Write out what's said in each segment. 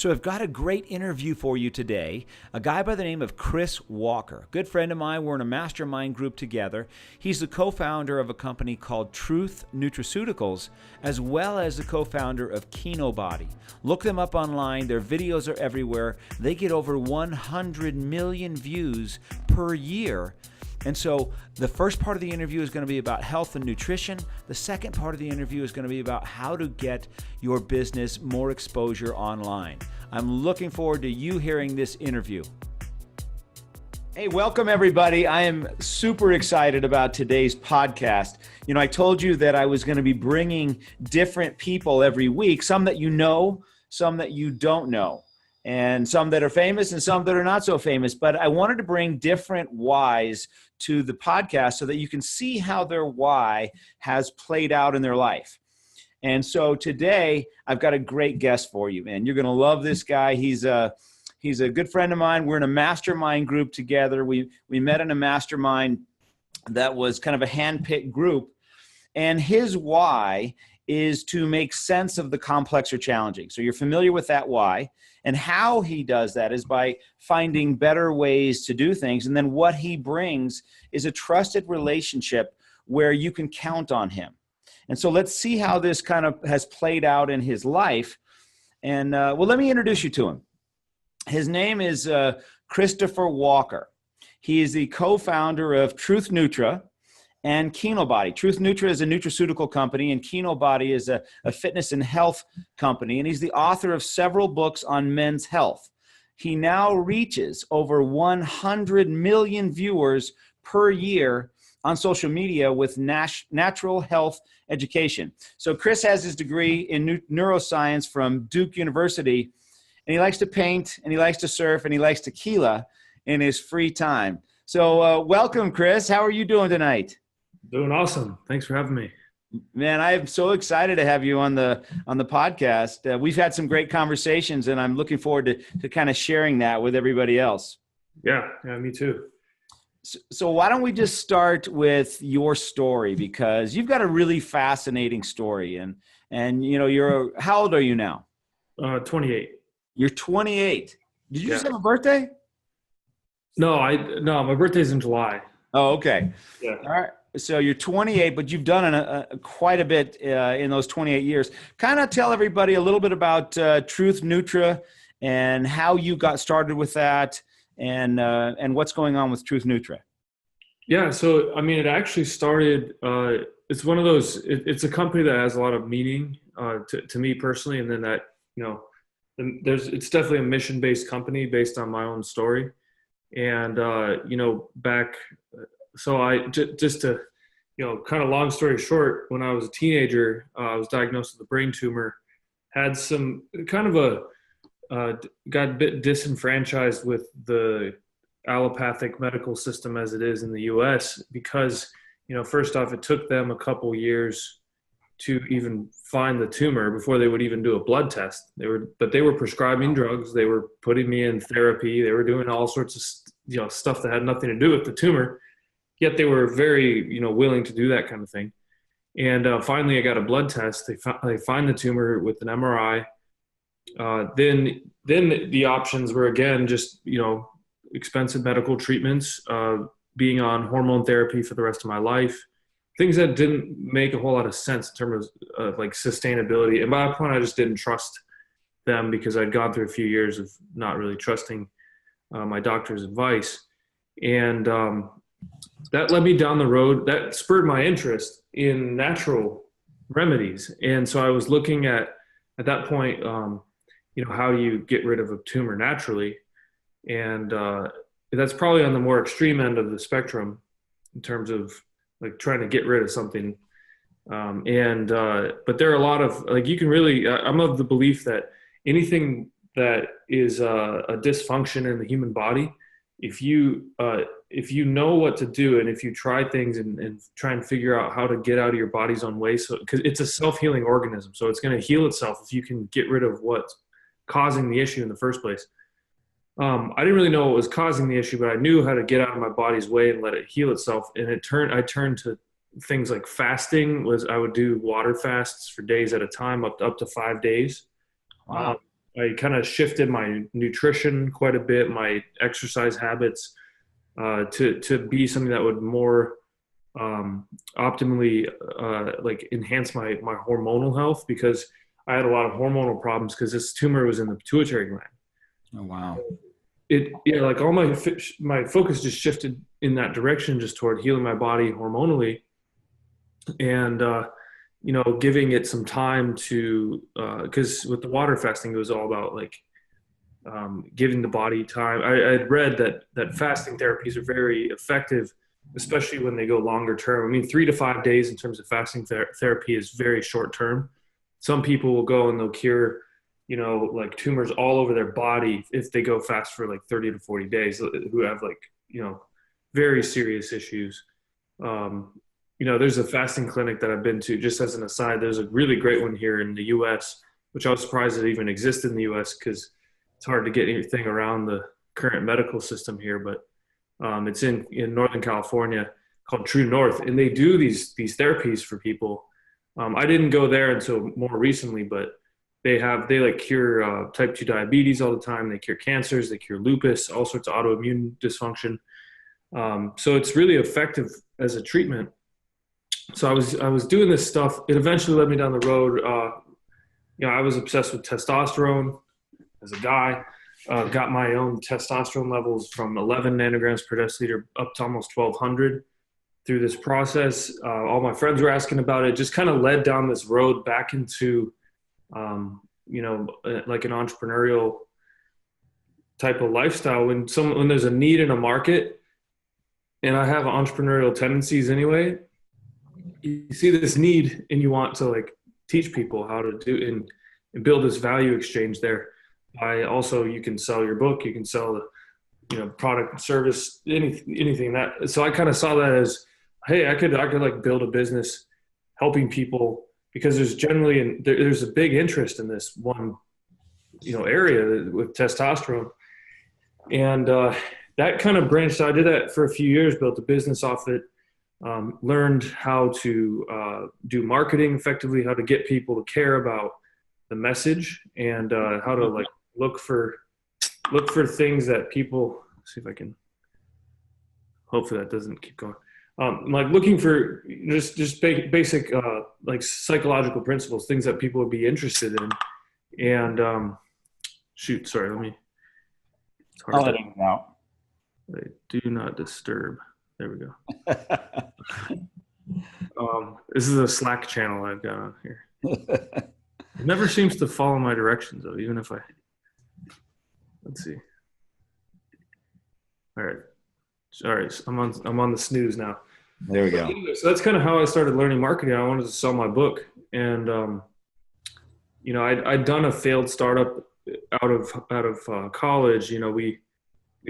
So I've got a great interview for you today. A guy by the name of Chris Walker, good friend of mine. We're in a mastermind group together. He's the co-founder of a company called Truth Nutraceuticals, as well as the co-founder of Kinobody. Look them up online. Their videos are everywhere. They get over 100 million views per year. And so the first part of the interview is going to be about health and nutrition. The second part of the interview is going to be about how to get your business more exposure online. I'm looking forward to you hearing this interview. Hey, welcome everybody. I am super excited about today's podcast. You know, I told you that I was going to be bringing different people every week, some that you know, some that you don't know, and some that are famous and some that are not so famous. But I wanted to bring different whys to the podcast so that you can see how their why has played out in their life. And so today I've got a great guest for you, man. You're going to love this guy. He's a good friend of mine. We're in a mastermind group together. We met in a mastermind that was kind of a hand-picked group. And his why is to make sense of the complex or challenging. So you're familiar with that why. And how he does that is by finding better ways to do things. And then what he brings is a trusted relationship where you can count on him. And so let's see how this kind of has played out in his life. And well, let me introduce you to him. His name is Christopher Walker. He is the co-founder of Truth Nutra and Kinobody. Truth Nutra is a nutraceutical company, and Kinobody is a fitness and health company, and he's the author of several books on men's health. He now reaches over 100 million viewers per year on social media with natural health education. So Chris has his degree in neuroscience from Duke University, and he likes to paint, and he likes to surf, and he likes tequila in his free time. So welcome, Chris. How are you doing tonight? Doing awesome. Thanks for having me. Man, I am so excited to have you on the podcast. We've had some great conversations, and I'm looking forward to kind of sharing that with everybody else. Yeah, me too. So why don't we just start with your story, because you've got a really fascinating story, and you know, how old are you now? 28. You're 28. Did you just have a birthday? No, my birthday's in July. Oh, okay. Yeah. All right. So you're 28, but you've done quite a bit in those 28 years. Kind of tell everybody a little bit about Truth Nutra and how you got started with that, and what's going on with Truth Nutra. Yeah. So, I mean, it actually started, it's one of those, it's a company that has a lot of meaning to me personally. And then that, you know, it's definitely a mission-based company based on my own story. And, you know, so I just to, you know, kind of long story short, when I was a teenager, I was diagnosed with a brain tumor, had some kind of got a bit disenfranchised with the allopathic medical system as it is in the US because, you know, first off, it took them a couple years to even find the tumor before they would even do a blood test. They were prescribing drugs. They were putting me in therapy. They were doing all sorts of, you know, stuff that had nothing to do with the tumor. Yet they were very, you know, willing to do that kind of thing. And finally, I got a blood test. They find the tumor with an MRI. Then the options were, again, just, you know, expensive medical treatments, being on hormone therapy for the rest of my life, things that didn't make a whole lot of sense in terms of like sustainability. And by that point, I just didn't trust them because I'd gone through a few years of not really trusting my doctor's advice. And that led me down the road. That spurred my interest in natural remedies. And so I was looking at that point, you know, how you get rid of a tumor naturally. And that's probably on the more extreme end of the spectrum in terms of like trying to get rid of something. But there are a lot of, like, you can really, I'm of the belief that anything that is a dysfunction in the human body, if you know what to do, and if you try things and try and figure out how to get out of your body's own way, so because it's a self-healing organism, so it's going to heal itself if you can get rid of what's causing the issue in the first place. I didn't really know what was causing the issue, but I knew how to get out of my body's way and let it heal itself. And I turned to things like fasting. I would do water fasts for days at a time, up to 5 days. Wow. I kind of shifted my nutrition quite a bit, my exercise habits, to be something that would more optimally like enhance my hormonal health, because I had a lot of hormonal problems because this tumor was in the pituitary gland. Oh, wow. It like all my focus just shifted in that direction, just toward healing my body hormonally, and giving it some time to, because with the water fasting, it was all about like giving the body time. I had read that fasting therapies are very effective, especially when they go longer term. I mean, 3 to 5 days in terms of fasting therapy is very short term. Some people will go and they'll cure, like tumors all over their body if they go fast for like 30 to 40 days, who have like, very serious issues. There's a fasting clinic that I've been to, just as an aside. There's a really great one here in the US, which I was surprised it even existed in the US, because it's hard to get anything around the current medical system here. But it's in Northern California, called True North, and they do these therapies for people. I didn't go there until more recently, but they like cure type 2 diabetes all the time. They cure cancers, they cure lupus, all sorts of autoimmune dysfunction. So it's really effective as a treatment. So I was doing this stuff. It eventually led me down the road. I was obsessed with testosterone as a guy. Got my own testosterone levels from 11 nanograms per deciliter up to almost 1,200 through this process. All my friends were asking about it. Just kind of led down this road back into, like an entrepreneurial type of lifestyle. When there's a need in a market, and I have entrepreneurial tendencies anyway, you see this need and you want to like teach people how to do and build this value exchange there. You can sell your book, you can sell product, service, anything that. So I kind of saw that as, hey, I could like build a business helping people, because there's a big interest in this one area with testosterone. And that kind of branched out. I did that for a few years, built a business off it. Learned how to do marketing effectively, how to get people to care about the message, and how to like look for things that people. See if I can. Hopefully that doesn't keep going. Like looking for just basic like psychological principles, things that people would be interested in. And sorry, let me. I'll let it out. Do not disturb. There we go. This is a Slack channel I've got on here. It never seems to follow my directions though, even if let's see. All right. So I'm on the snooze now. There we go. Anyway, so that's kind of how I started learning marketing. I wanted to sell my book, and I'd done a failed startup out of college. We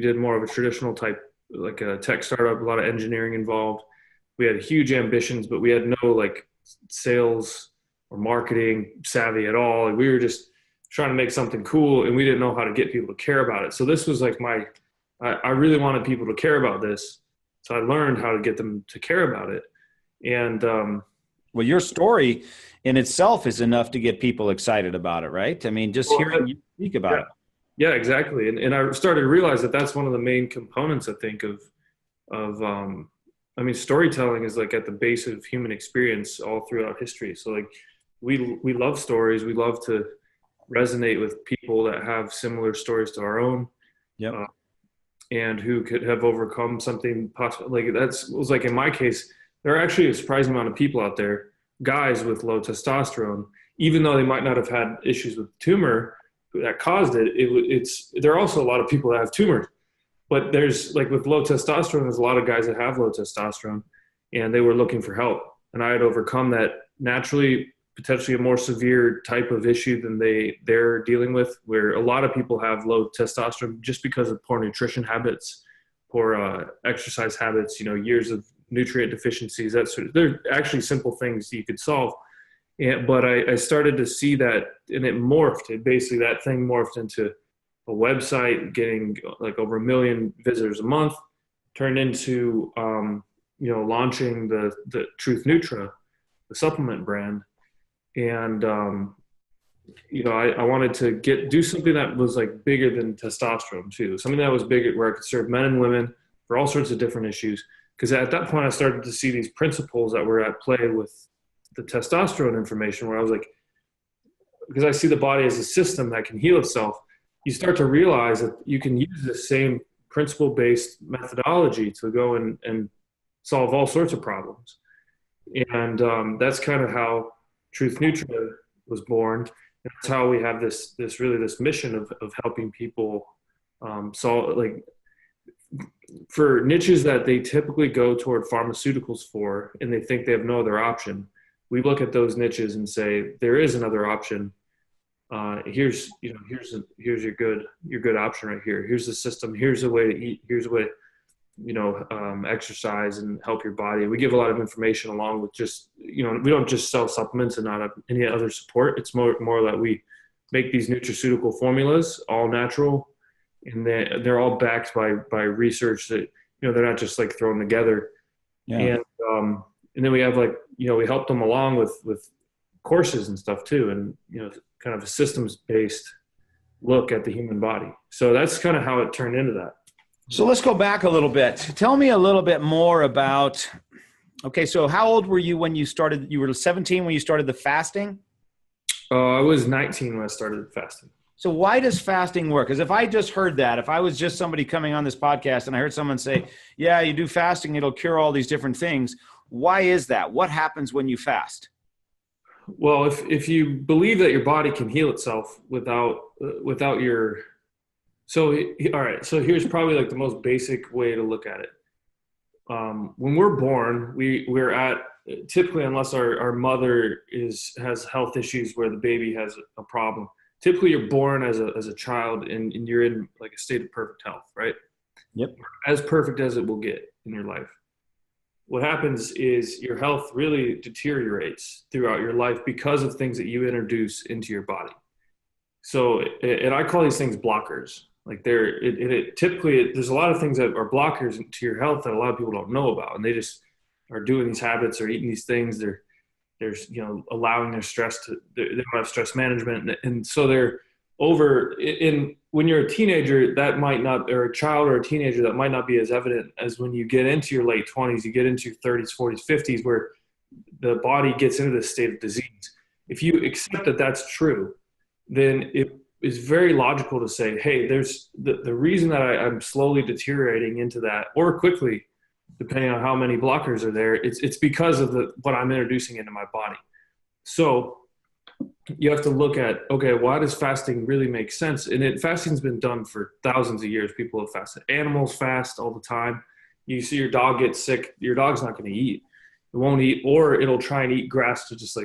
did more of a traditional type, like a tech startup, a lot of engineering involved. We had huge ambitions, but we had no like sales or marketing savvy at all. And we were just trying to make something cool, and we didn't know how to get people to care about it. So this was like I really wanted people to care about this. So I learned how to get them to care about it. And well, your story in itself is enough to get people excited about it, right? I mean, just hearing you speak about it. Yeah, exactly. And I started to realize that that's one of the main components, I think, of storytelling is like at the base of human experience all throughout history. So like we love stories. We love to resonate with people that have similar stories to our own. Yep. And who could have overcome something possible. Like was like in my case, there are actually a surprising amount of people out there, guys with low testosterone, even though they might not have had issues with tumor that caused it. There are also a lot of people that have tumors, but there's like with low testosterone, there's a lot of guys that have low testosterone, and they were looking for help. And I had overcome that naturally, potentially a more severe type of issue than they're dealing with, where a lot of people have low testosterone just because of poor nutrition habits, poor exercise habits, years of nutrient deficiencies. They're actually simple things you could solve. But I started to see that, and it morphed. That thing morphed into a website getting like over 1 million visitors a month, turned into, launching the Truth Nutra, the supplement brand. And, I wanted to do something that was like bigger than testosterone too. Something that was bigger where I could serve men and women for all sorts of different issues. Because at that point I started to see these principles that were at play with the testosterone information where I was like, because I see the body as a system that can heal itself, you start to realize that you can use the same principle-based methodology to go and solve all sorts of problems. And that's kind of how Truth Nutra was born. And that's how we have this mission of helping people solve, like, for niches that they typically go toward pharmaceuticals for, and they think they have no other option. We look at those niches and say, there is another option. Here's your good option right here. Here's the system. Here's a way to eat. Here's a way to, exercise and help your body. We give a lot of information along with just, we don't just sell supplements and not have any other support. It's more that we make these nutraceutical formulas, all natural, and they're all backed by research that, they're not just like thrown together. Yeah. And then we have we help them along with courses and stuff too. And, kind of a systems-based look at the human body. So that's kind of how it turned into that. So let's go back a little bit. Tell me a little bit more about, okay, so how old were you when you started? You were 17 when you started the fasting? I was 19 when I started fasting. So why does fasting work? Because if I just heard that, if I was just somebody coming on this podcast and I heard someone say, yeah, you do fasting, it'll cure all these different things. Why is that? What happens when you fast? Well, if you believe that your body can heal itself without your, so all right, so here's probably like the most basic way to look at it. When we're born, we're at, typically, unless our mother has health issues where the baby has a problem, typically you're born as a child and you're in like a state of perfect health, right? Yep. As perfect as it will get in your life. What happens is your health really deteriorates throughout your life because of things that you introduce into your body. So, and I call these things blockers. Like typically there's a lot of things that are blockers to your health that a lot of people don't know about, and they just are doing these habits or eating these things. They're allowing their stress they don't have stress management, and so they're over in. When you're a teenager, that might not, or a child or a teenager, that might not be as evident as when you get into your late 20s, you get into your 30s, 40s, 50s, where the body gets into this state of disease. If you accept that that's true, then it is very logical to say, hey, there's the reason that I'm slowly deteriorating into that, or quickly, depending on how many blockers are there, it's because of what I'm introducing into my body. So you have to look at, okay, why does fasting really make sense? And fasting's been done for thousands of years. People have fasted. Animals fast all the time. You see your dog get sick, your dog's not going to eat. It won't eat, or it'll try and eat grass to just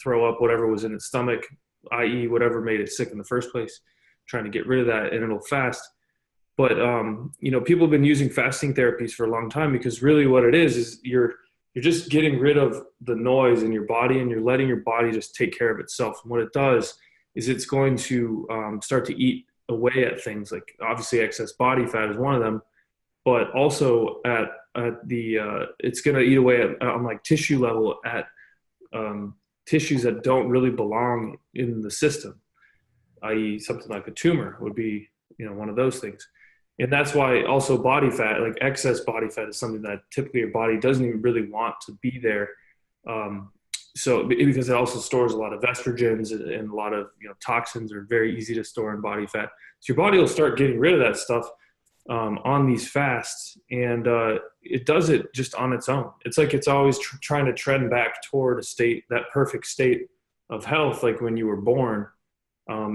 throw up whatever was in its stomach, i.e. whatever made it sick in the first place, trying to get rid of that, and it'll fast. But, people have been using fasting therapies for a long time because really what it is you're just getting rid of the noise in your body, and you're letting your body just take care of itself. And what it does is it's going to start to eat away at things like, obviously, excess body fat is one of them, but also it's going to eat away on like tissue level at tissues that don't really belong in the system, i.e. something like a tumor would be, one of those things. And that's why also body fat, like excess body fat, is something that typically your body doesn't even really want to be there. So because it also stores a lot of estrogens and a lot of toxins are very easy to store in body fat. So your body will start getting rid of that stuff on these fasts, and it does it just on its own. It's like it's always trying to trend back toward that perfect state of health, like when you were born.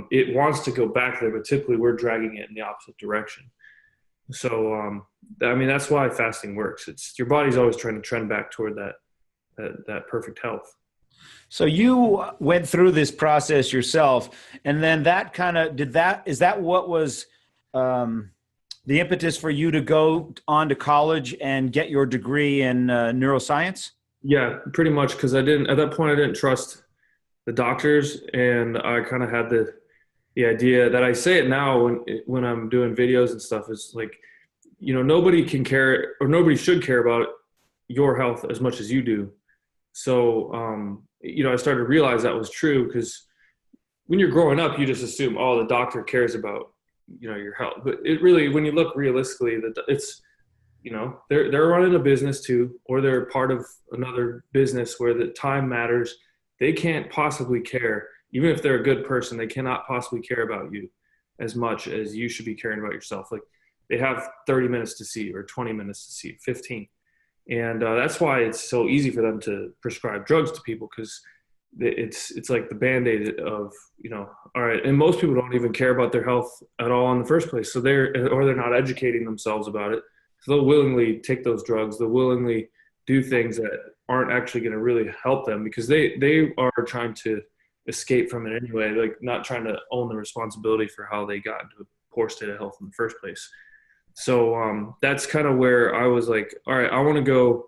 It wants to go back there, but typically we're dragging it in the opposite direction. So, that's why fasting works. It's your body's always trying to trend back toward that perfect health. So you went through this process yourself, and then is that what was the impetus for you to go on to college and get your degree in neuroscience? Yeah, pretty much. Because at that point, I didn't trust the doctors, and I kind of had the idea that I say it now when I'm doing videos and stuff is like, nobody can care, or nobody should care about your health as much as you do. So, I started to realize that was true because when you're growing up, you just assume, oh, the doctor cares about, your health. But it really, when you look realistically, that it's, they're running a business too, or they're part of another business where the time matters. They can't possibly care, even if they're a good person, they cannot possibly care about you as much as you should be caring about yourself. Like, they have 30 minutes to see, or 20 minutes to see, 15. And that's why it's so easy for them to prescribe drugs to people, because it's like the Band-Aid of, all right. And most people don't even care about their health at all in the first place. So they're not educating themselves about it. So they'll willingly take those drugs. They'll willingly do things that aren't actually going to really help them, because they are trying to escape from it anyway, like not trying to own the responsibility for how they got into a poor state of health in the first place. So that's kind of where I was like, all right, I want to go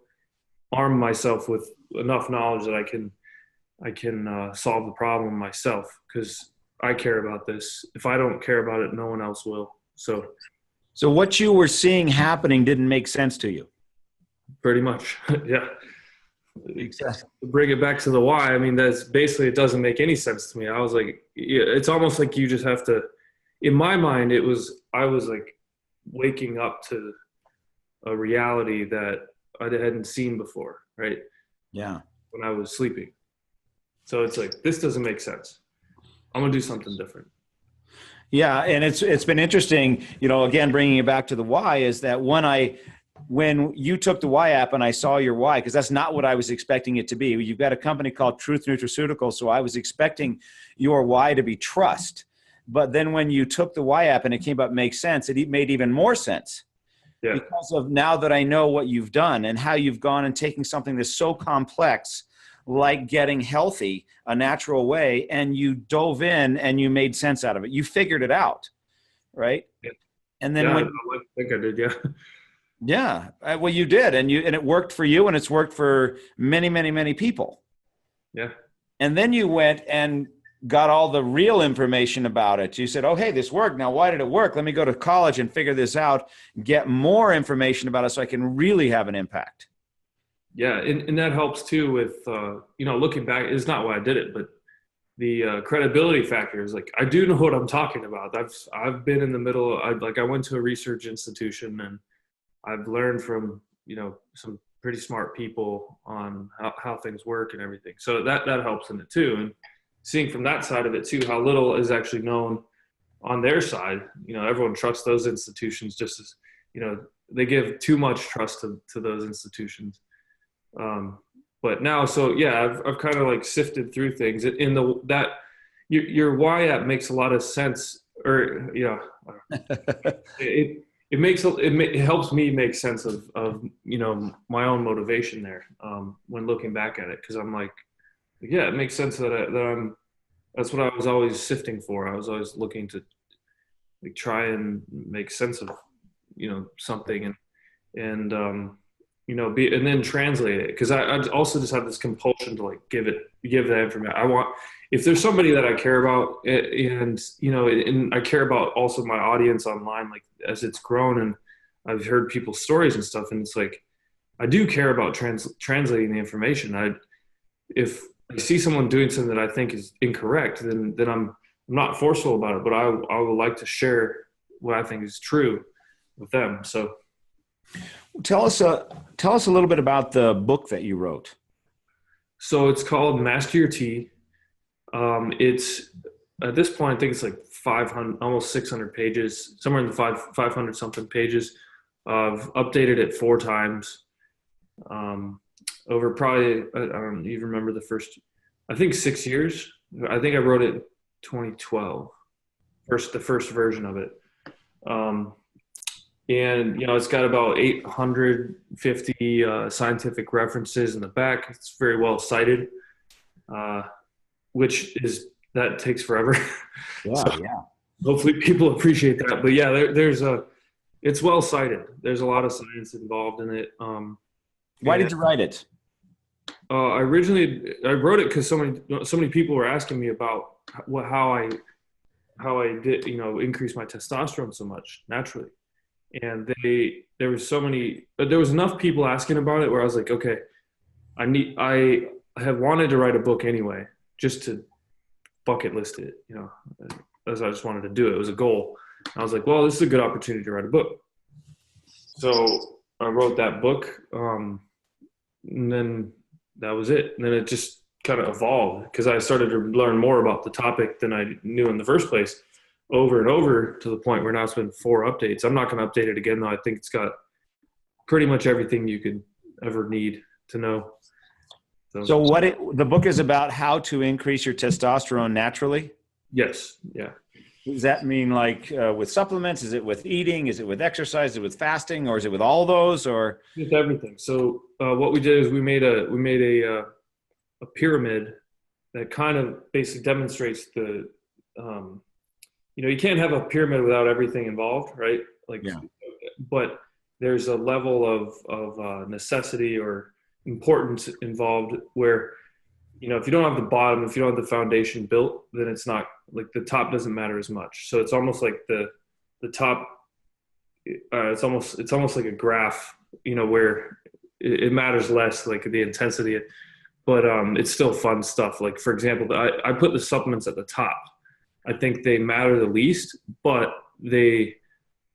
arm myself with enough knowledge that I can solve the problem myself, because I care about this. If I don't care about it, no one else will. So what you were seeing happening didn't make sense to you. Pretty much. Yeah. Exactly. To bring it back to the why, I mean, that's basically, it doesn't make any sense to me. I was like, yeah, it's almost like you just have to, in my mind, I was like waking up to a reality that I hadn't seen before, right? Yeah. When I was sleeping. So it's like, this doesn't make sense. I'm going to do something different. Yeah. And it's been interesting, again, bringing it back to the why, is that when you took the Y app and I saw your why, because that's not what I was expecting it to be. You've got a company called Truth Nutraceuticals, so I was expecting your why to be trust. But then when you took the Y app and it came up makes sense, it made even more sense. Yeah. Because of now that I know what you've done and how you've gone and taking something that's so complex, like getting healthy a natural way, and you dove in and you made sense out of it. You figured it out, right? Yeah. And then I think I did, yeah. Yeah, well, you did, and it worked for you, and it's worked for many, many, many people. Yeah. And then you went and got all the real information about it. You said, "Oh, hey, this worked. Now, why did it work? Let me go to college and figure this out, get more information about it, so I can really have an impact." Yeah, and that helps too with looking back. It's not why I did it, but the credibility factor is like, I do know what I'm talking about. I've been in the middle. I went to a research institution, and I've learned from, some pretty smart people on how things work and everything. So that helps in it too. And seeing from that side of it too, how little is actually known on their side. Everyone trusts those institutions just as, they give too much trust to those institutions. But now, so yeah, I've kind of like sifted through things your Y app makes a lot of sense, or, it helps me make sense of my own motivation there when looking back at it, because I'm like, yeah, it makes sense that that's what I was always sifting for. I was always looking to like try and make sense of something and and then translate it, because I also just have this compulsion to like give that information. I want, if there's somebody that I care about, and I care about also my audience online, like as it's grown, and I've heard people's stories and stuff, and it's like, I do care about translating the information. If I see someone doing something that I think is incorrect, then I'm not forceful about it, but I would like to share what I think is true with them. So tell us a little bit about the book that you wrote. So it's called Master Your Tea. It's at this point, I think it's like 500, almost 600 pages, somewhere in the 500 something pages. I've updated it 4 times over probably, I don't even remember I think 6 years. I think I wrote it 2012, the first version of it. And, it's got about 850 scientific references in the back. It's very well cited, that takes forever. Yeah, so yeah. Hopefully people appreciate that. But yeah, it's well cited. There's a lot of science involved in it. Why did you write it? I wrote it because so many people were asking me about how I did, increase my testosterone so much naturally. And there was enough people asking about it where I was like, okay, I have wanted to write a book anyway, just to bucket list it, as I just wanted to do it. It was a goal. I was like, well, this is a good opportunity to write a book. So I wrote that book, and then that was it. And then it just kind of evolved because I started to learn more about the topic than I knew in the first place, over and over, to the point where now it's been 4 updates. I'm not going to update it again, though. I think it's got pretty much everything you could ever need to know. So the book is about how to increase your testosterone naturally? Yes. Yeah. Does that mean like with supplements? Is it with eating? Is it with exercise? Is it with fasting? Or is it with all those? Or with everything. So what we did is we made a pyramid that kind of basically demonstrates the you can't have a pyramid without everything involved, right? Like, yeah. But there's a level of necessity or importance involved where, if you don't have the bottom, if you don't have the foundation built, then it's not like the top doesn't matter as much. So it's almost like the top, it's almost like a graph, where it matters less, like the intensity, but it's still fun stuff. Like, for example, I put the supplements at the top. I think they matter the least, but they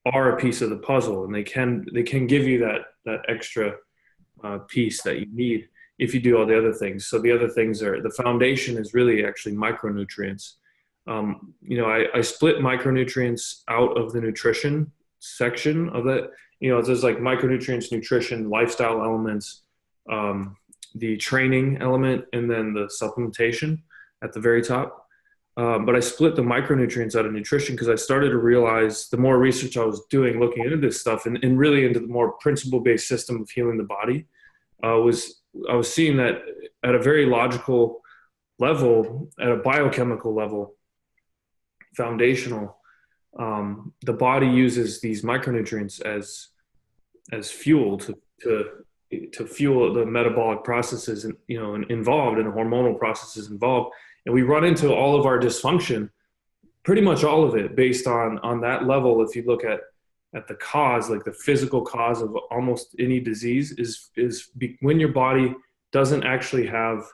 are a piece of the puzzle, and they can give you that extra piece that you need if you do all the other things. So the other things the foundation is really actually micronutrients. I split micronutrients out of the nutrition section of that. There's like micronutrients, nutrition, lifestyle elements, the training element, and then the supplementation at the very top. But I split the micronutrients out of nutrition because I started to realize the more research I was doing, looking into this stuff and really into the more principle-based system of healing the body, I was seeing that at a very logical level, at a biochemical level, foundational, the body uses these micronutrients as fuel to fuel the metabolic processes involved, and the hormonal processes involved. And we run into all of our dysfunction, pretty much all of it, based on that level. If you look at the cause, like the physical cause of almost any disease is when your body doesn't actually have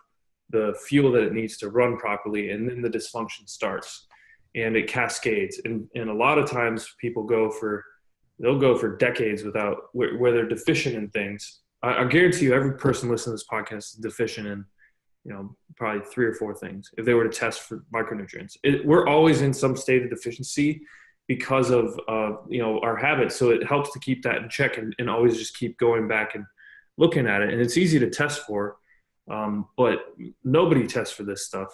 the fuel that it needs to run properly, and then the dysfunction starts and it cascades. And a lot of times people they'll go for decades without where they're deficient in things. I guarantee you every person listening to this podcast is deficient in probably 3 or 4 things if they were to test for micronutrients. We're always in some state of deficiency because of our habits. So it helps to keep that in check and always just keep going back and looking at it. And it's easy to test for, but nobody tests for this stuff.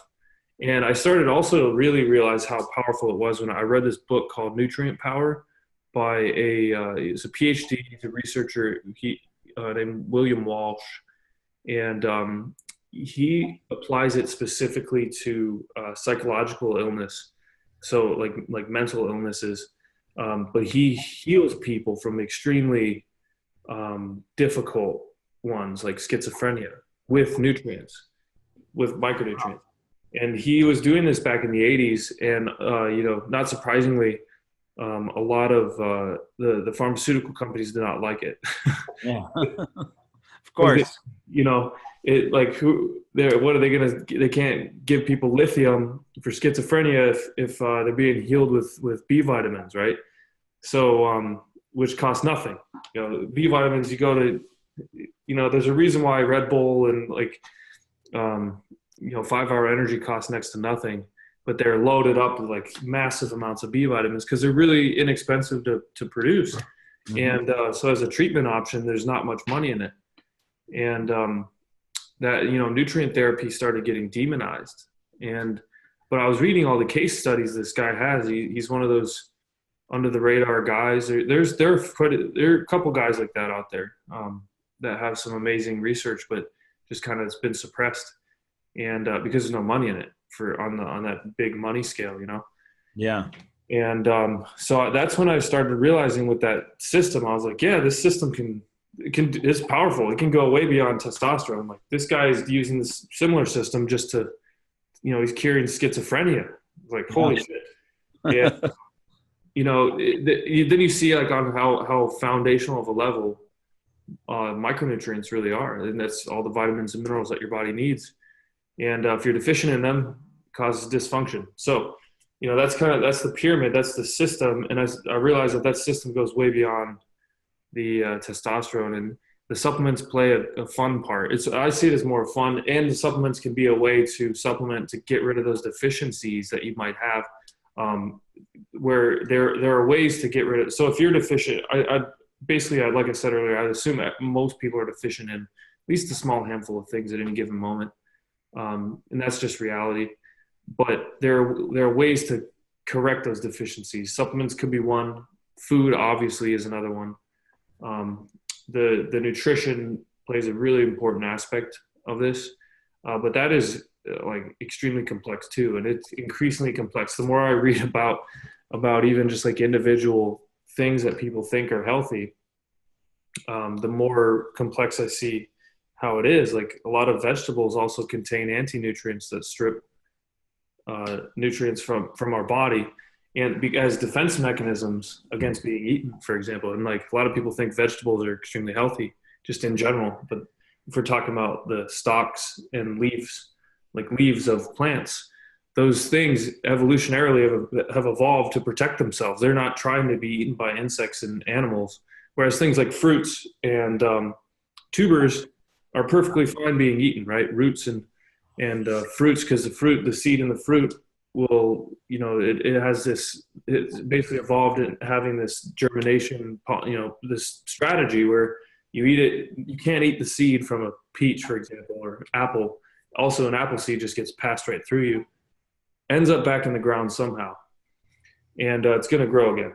And I started also to really realize how powerful it was when I read this book called Nutrient Power by he's a PhD, he's a researcher named William Walsh. And he applies it specifically to psychological illness, so like mental illnesses, but he heals people from extremely difficult ones like schizophrenia with micronutrients. And he was doing this back in the 80s, and not surprisingly, a lot of the pharmaceutical companies did not like it. Yeah, of course. What are they gonna? They can't give people lithium for schizophrenia if they're being healed with B vitamins, right? So which costs nothing. B vitamins, you go to, there's a reason why Red Bull and 5-Hour Energy costs next to nothing, but they're loaded up with like massive amounts of B vitamins because they're really inexpensive to produce. Mm-hmm. And so as a treatment option, there's not much money in it. And that, nutrient therapy started getting demonized. But I was reading all the case studies this guy has. He's one of those under the radar guys. There are a couple guys like that out there that have some amazing research, but just kind of it's been suppressed. And because there's no money in it on that big money scale, Yeah. And so that's when I started realizing with that system, I was like, yeah, this system it's powerful. It can go way beyond testosterone. I'm like, this guy is using this similar system just to, he's curing schizophrenia. Like, holy shit. Yeah. Then you see like on how foundational of a level micronutrients really are. And that's all the vitamins and minerals that your body needs. And if you're deficient in them, causes dysfunction. So, that's the pyramid, that's the system. And I realize that system goes way beyond the testosterone, and the supplements play a fun part. I see it as more fun, and the supplements can be a way to supplement to get rid of those deficiencies that you might have, where there are ways to get rid of. So if you're deficient, basically, like I said earlier, I assume that most people are deficient in at least a small handful of things at any given moment. And that's just reality. But there are ways to correct those deficiencies. Supplements could be one. Food, obviously, is another one. The nutrition plays a really important aspect of this. But that is like extremely complex too. And it's increasingly complex. The more I read about even just like individual things that people think are healthy, the more complex I see how it is. Like a lot of vegetables also contain anti-nutrients that strip nutrients from our body, and as defense mechanisms against being eaten, for example. And like a lot of people think vegetables are extremely healthy just in general, but if we're talking about the stalks and leaves, like leaves of plants, those things evolutionarily have evolved to protect themselves. They're not trying to be eaten by insects and animals, whereas things like fruits and tubers are perfectly fine being eaten, right? Roots and fruits, because the seed in the fruit will, it has this, it's basically evolved in having this germination, this strategy where you eat it, you can't eat the seed from a peach, for example, or apple. Also, an apple seed just gets passed right through you, ends up back in the ground somehow, and it's going to grow again.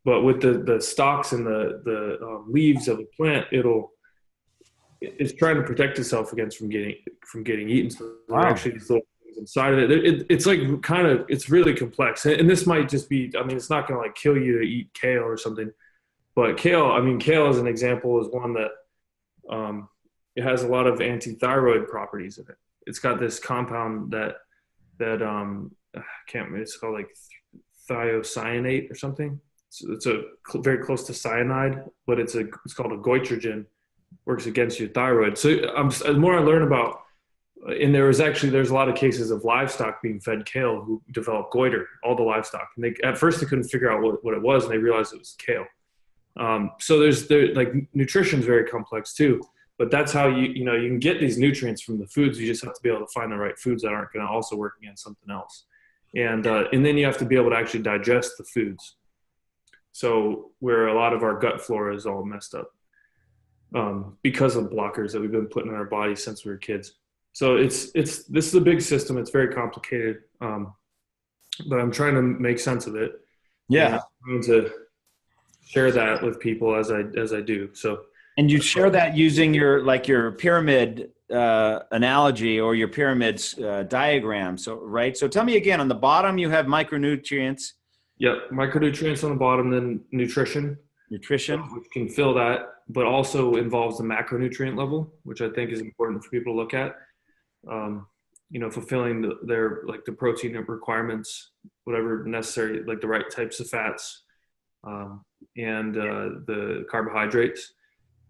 But with the stalks and the leaves of a plant, it's trying to protect itself against from getting eaten. So there are actually these little things inside of it. It's like it's really complex. And this might just be, it's not going to like kill you to eat kale or something. But kale as an example is one that it has a lot of anti-thyroid properties in it. It's got this compound that I can't remember. It's called like thiocyanate or something. It's very close to cyanide, but it's called a goitrogen. Works against your thyroid. So the more I learn about, and there's a lot of cases of livestock being fed kale who developed goiter, all the livestock. And at first they couldn't figure out what it was, and they realized it was kale. So there's like nutrition is very complex too, but that's how you can get these nutrients from the foods. You just have to be able to find the right foods that aren't going to also work against something else. And then you have to be able to actually digest the foods. So where a lot of our gut flora is all messed up. Because of blockers that we've been putting in our body since we were kids. So this is a big system. It's very complicated, but I'm trying to make sense of it. Yeah, I'm trying to share that with people as I do. So, and you share that using your pyramid analogy or your pyramid's diagram. So right. So tell me again. On the bottom, you have micronutrients. Yep, micronutrients on the bottom, then nutrition, which can fill that, but also involves the macronutrient level, which I think is important for people to look at. Fulfilling their like the protein requirements, whatever necessary, like the right types of fats, and the carbohydrates.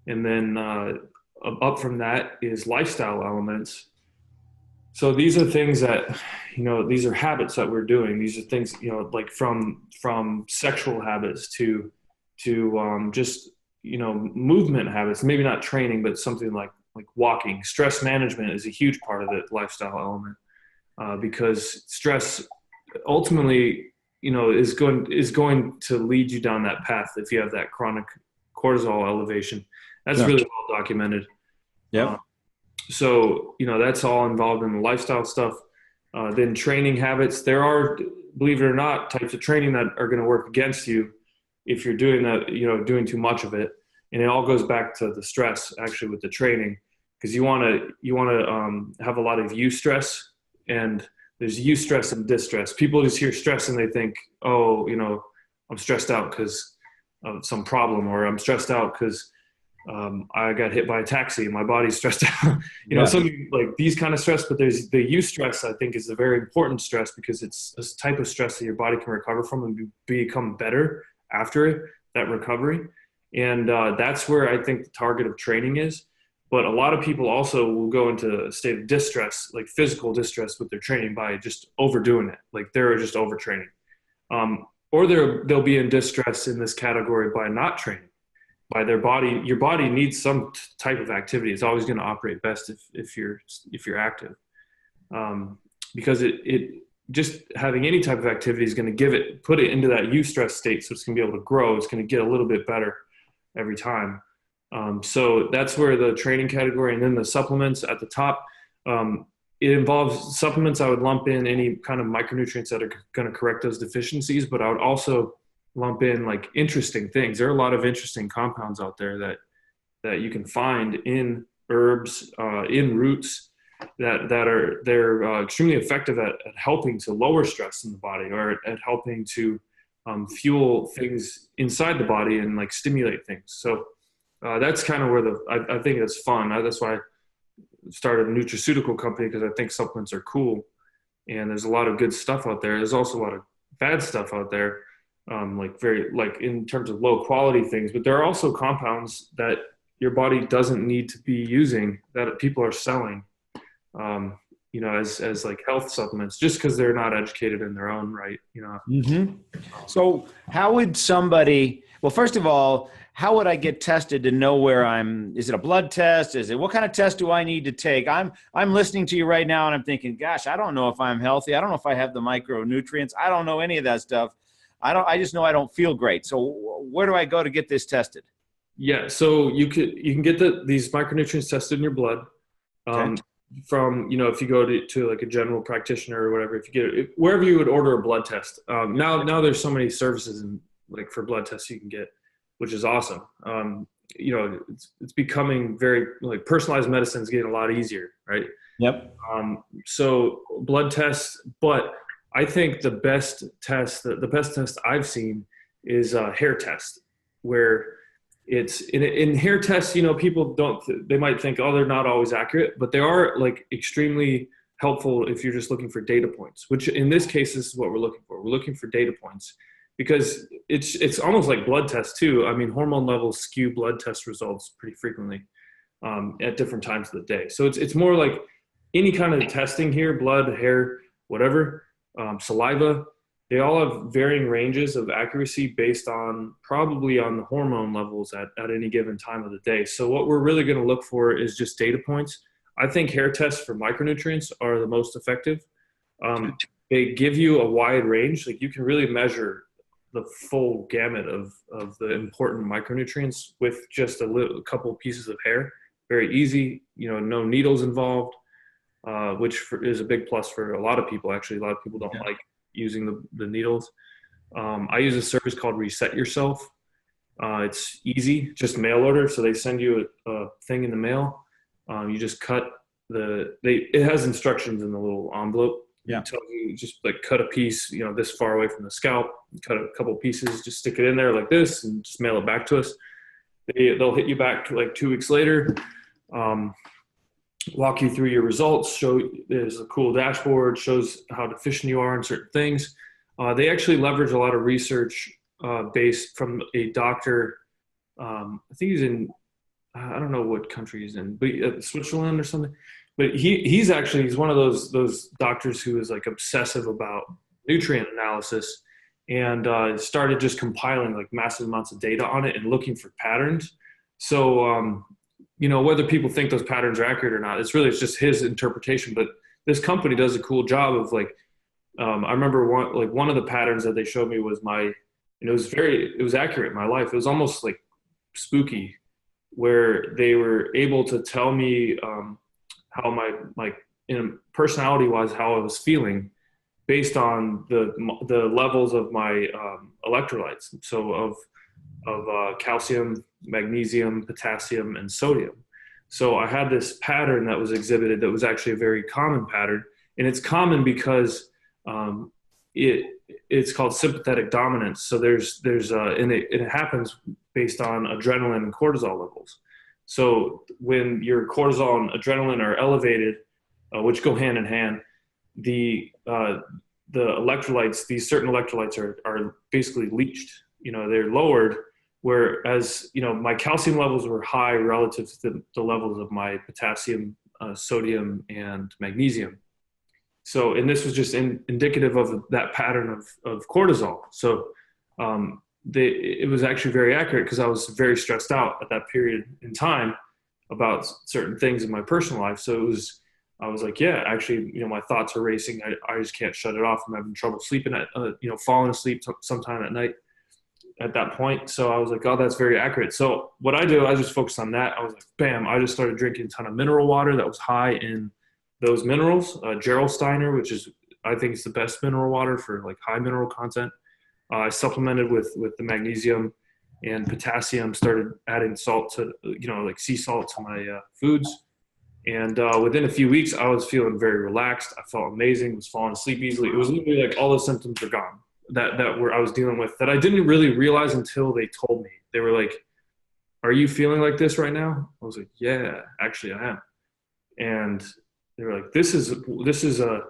And then up from that is lifestyle elements. So these are things that, these are habits that we're doing. These are things, like from sexual habits to just, movement habits, maybe not training, but something like walking. Stress management is a huge part of the lifestyle element, because stress ultimately, is going to lead you down that path if you have that chronic cortisol elevation. That's really well documented. Yeah. So, that's all involved in the lifestyle stuff. Then training habits. There are, believe it or not, types of training that are going to work against you if you're doing that, doing too much of it. And it all goes back to the stress actually with the training, because you want to have a lot of eustress, and there's eustress and distress. People just hear stress and they think, oh, I'm stressed out because of some problem, or I'm stressed out because I got hit by a taxi and my body's stressed out, something like these kind of stress. But there's the eustress, I think, is a very important stress, because it's a type of stress that your body can recover from and become better after that recovery. And that's where I think the target of training is. But a lot of people also will go into a state of distress, like physical distress with their training by just overdoing it. Like they're just overtraining. Or they'll be in distress in this category by not training, by their body. Your body needs some type of activity. It's always going to operate best if you're active, because it just having any type of activity is going to put it into that eustress state, so it's going to be able to grow. It's going to get a little bit better every time. So that's where the training category, and then the supplements at the top. It involves supplements. I would lump in any kind of micronutrients that are going to correct those deficiencies, but I would also lump in like interesting things. There are a lot of interesting compounds out there that you can find in herbs, in roots they're extremely effective at helping to lower stress in the body, or at helping to fuel things inside the body and like stimulate things. So that's kind of where I think it's fun. That's why I started a nutraceutical company, because I think supplements are cool, and there's a lot of good stuff out there. There's also a lot of bad stuff out there, like in terms of low quality things. But there are also compounds that your body doesn't need to be using that people are selling, as like health supplements, just because they're not educated in their own right. Mm-hmm. So how would somebody? Well, first of all, how would I get tested to know where is it a blood test? What kind of test do I need to take? I'm listening to you right now and I'm thinking, gosh, I don't know if I'm healthy. I don't know if I have the micronutrients. I don't know any of that stuff. I just know I don't feel great. So where do I go to get this tested? Yeah. So you can get these micronutrients tested in your blood. Okay. From, if you go to like a general practitioner or whatever, if you get it, wherever you would order a blood test. Now there's so many services like for blood tests you can get, which is awesome. It's becoming very like personalized medicine is getting a lot easier, right? Yep. So blood tests, but I think the best test I've seen is a hair test, where it's in hair tests. People they might think, oh, they're not always accurate, but they are like extremely helpful if you're just looking for data points, which in this case, this is what we're looking for. We're looking for data points, because it's almost like blood tests too. I mean, hormone levels skew blood test results pretty frequently at different times of the day. So it's more like any kind of testing here: blood, hair, whatever, saliva. They all have varying ranges of accuracy based on probably on the hormone levels at any given time of the day. So what we're really going to look for is just data points. I think hair tests for micronutrients are the most effective. They give you a wide range. Like you can really measure the full gamut of the important micronutrients with just a couple of pieces of hair. Very easy, no needles involved, which is a big plus for a lot of people. Actually, a lot of people don't like using the needles. I use a service called Reset Yourself. It's easy, just mail order. So they send you a thing in the mail. You just cut it has instructions in the little envelope. Yeah. It tells you just like cut a piece, this far away from the scalp, cut a couple pieces, just stick it in there like this and just mail it back to us. They'll hit you back like 2 weeks later, walk you through your results, there's a cool dashboard, shows how deficient you are in certain things. They actually leverage a lot of research based from a doctor. I think he's in, I don't know what country he's in, but Switzerland or something. But he's one of those doctors who is like obsessive about nutrient analysis, and started just compiling like massive amounts of data on it and looking for patterns. So, whether people think those patterns are accurate or not, it's just his interpretation. But this company does a cool job of like, I remember one of the patterns that they showed me was it was accurate in my life. It was almost like spooky, where they were able to tell me how my personality wise, how I was feeling based on the levels of my electrolytes. So of calcium, magnesium, potassium, and sodium. So I had this pattern that was exhibited that was actually a very common pattern. And it's common because it's called sympathetic dominance. So it happens based on adrenaline and cortisol levels. So when your cortisol and adrenaline are elevated, which go hand in hand, the electrolytes, these certain electrolytes are basically leached. They're lowered whereas, my calcium levels were high relative to the levels of my potassium, sodium, and magnesium. So, and this was just indicative of that pattern of cortisol. So, it was actually very accurate because I was very stressed out at that period in time about certain things in my personal life. So I was like, yeah, actually, my thoughts are racing. I just can't shut it off. I'm having trouble sleeping falling asleep sometime at night at that point. So I was like, oh, that's very accurate. So what I do, I just focused on that. I was like, bam, I just started drinking a ton of mineral water that was high in those minerals. Gerolsteiner, which is, I think it's the best mineral water for like high mineral content. I supplemented with the magnesium and potassium, started adding salt to, like sea salt to my foods. And within a few weeks, I was feeling very relaxed. I felt amazing, was falling asleep easily. It was literally like all the symptoms are gone that I was dealing with that I didn't really realize until they told me. They were like, are you feeling like this right now? I was like, yeah, actually I am. And they were like, this is a,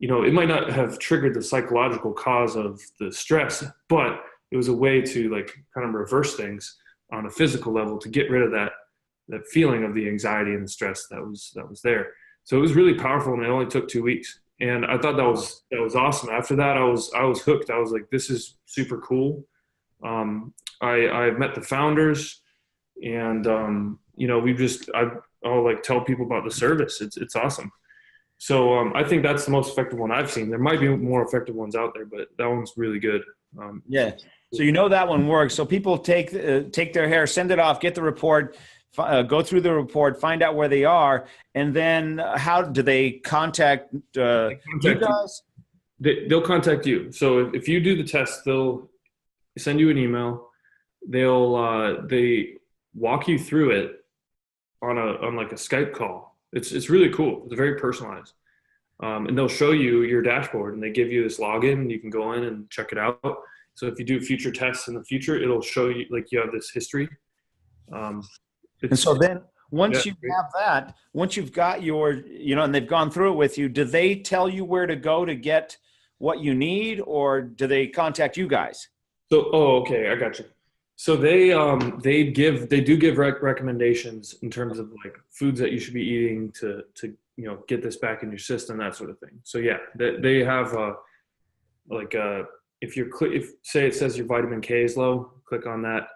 it might not have triggered the psychological cause of the stress, but it was a way to like kind of reverse things on a physical level to get rid of that feeling of the anxiety and the stress that was there. So it was really powerful, and it only took 2 weeks. And I thought that was awesome. After that, I was hooked. I was like, this is super cool. I met the founders, and I'll like tell people about the service. It's awesome. So I think that's the most effective one I've seen. There might be more effective ones out there, but that one's really good. Yeah. So that one works. So people take their hair, send it off, get the report, go through the report, find out where they are, and then how do they contact you guys? They'll contact you. So if you do the test, they'll send you an email. They walk you through it on like a Skype call. It's really cool. It's very personalized. And they'll show you your dashboard, and they give you this login. You can go in and check it out. So if you do future tests in the future, it'll show you like you have this history. And so then once you have that, once you've got your, and they've gone through it with you, do they tell you where to go to get what you need, or do they contact you guys? So, okay. I got you. So they do give recommendations in terms of like foods that you should be eating to get this back in your system, that sort of thing. So yeah, they have if say it says your vitamin K is low, click on that.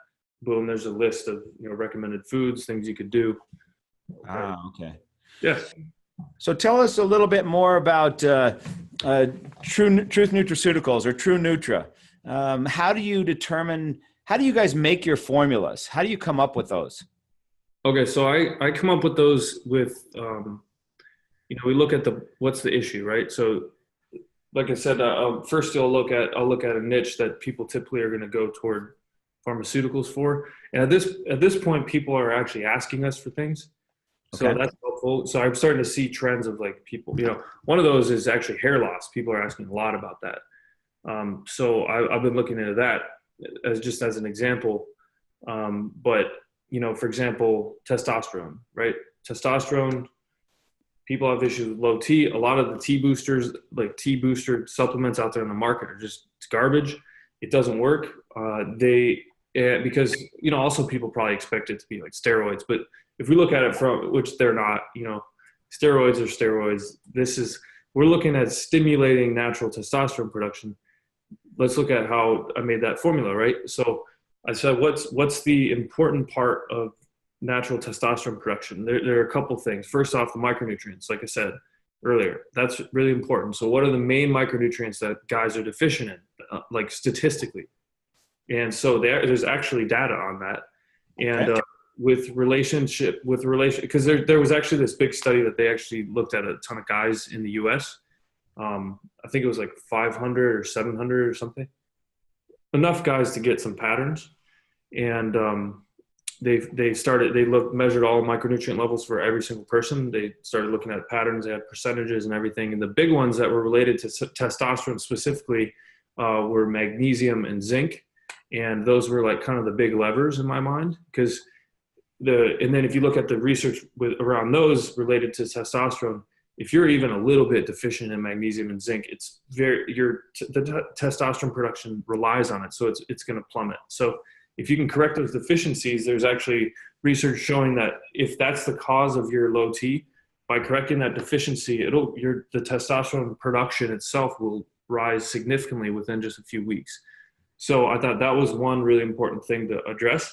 Boom, there's a list of recommended foods, things you could do. Okay. Yeah. So tell us a little bit more about Truth Nutraceuticals, or True Nutra. How do you guys make your formulas? How do you come up with those? Okay, so I come up with those with we look at what's the issue, right? So like I said, first I'll look at a niche that people typically are going to go toward pharmaceuticals for. And at this point, people are actually asking us for things. So Okay. that's helpful. So I'm starting to see trends of like people, one of those is actually hair loss. People are asking a lot about that. So I've been looking into that as an example. But for example, testosterone, right? Testosterone, people have issues with low T. A lot of the T boosters, like T booster supplements out there in the market, are just garbage. It doesn't work. Because also people probably expect it to be like steroids, but if we look at it from, which they're not, steroids are steroids. We're looking at stimulating natural testosterone production. Let's look at how I made that formula, right? So I said, what's the important part of natural testosterone production? There are a couple things. First off, the micronutrients, like I said earlier, that's really important. So what are the main micronutrients that guys are deficient in, like statistically? And so there's actually data on that. And Okay. because there was actually this big study that they actually looked at a ton of guys in the US. I think it was like 500 or 700 or something. Enough guys to get some patterns. And they measured all micronutrient levels for every single person. They started looking at patterns, they had percentages and everything. And the big ones that were related to testosterone specifically were magnesium and zinc. And those were like kind of the big levers in my mind, because and then if you look at the research around those related to testosterone, if you're even a little bit deficient in magnesium and zinc, the testosterone production relies on it. So it's going to plummet. So if you can correct those deficiencies, there's actually research showing that if that's the cause of your low T, by correcting that deficiency, the testosterone production itself will rise significantly within just a few weeks. So I thought that was one really important thing to address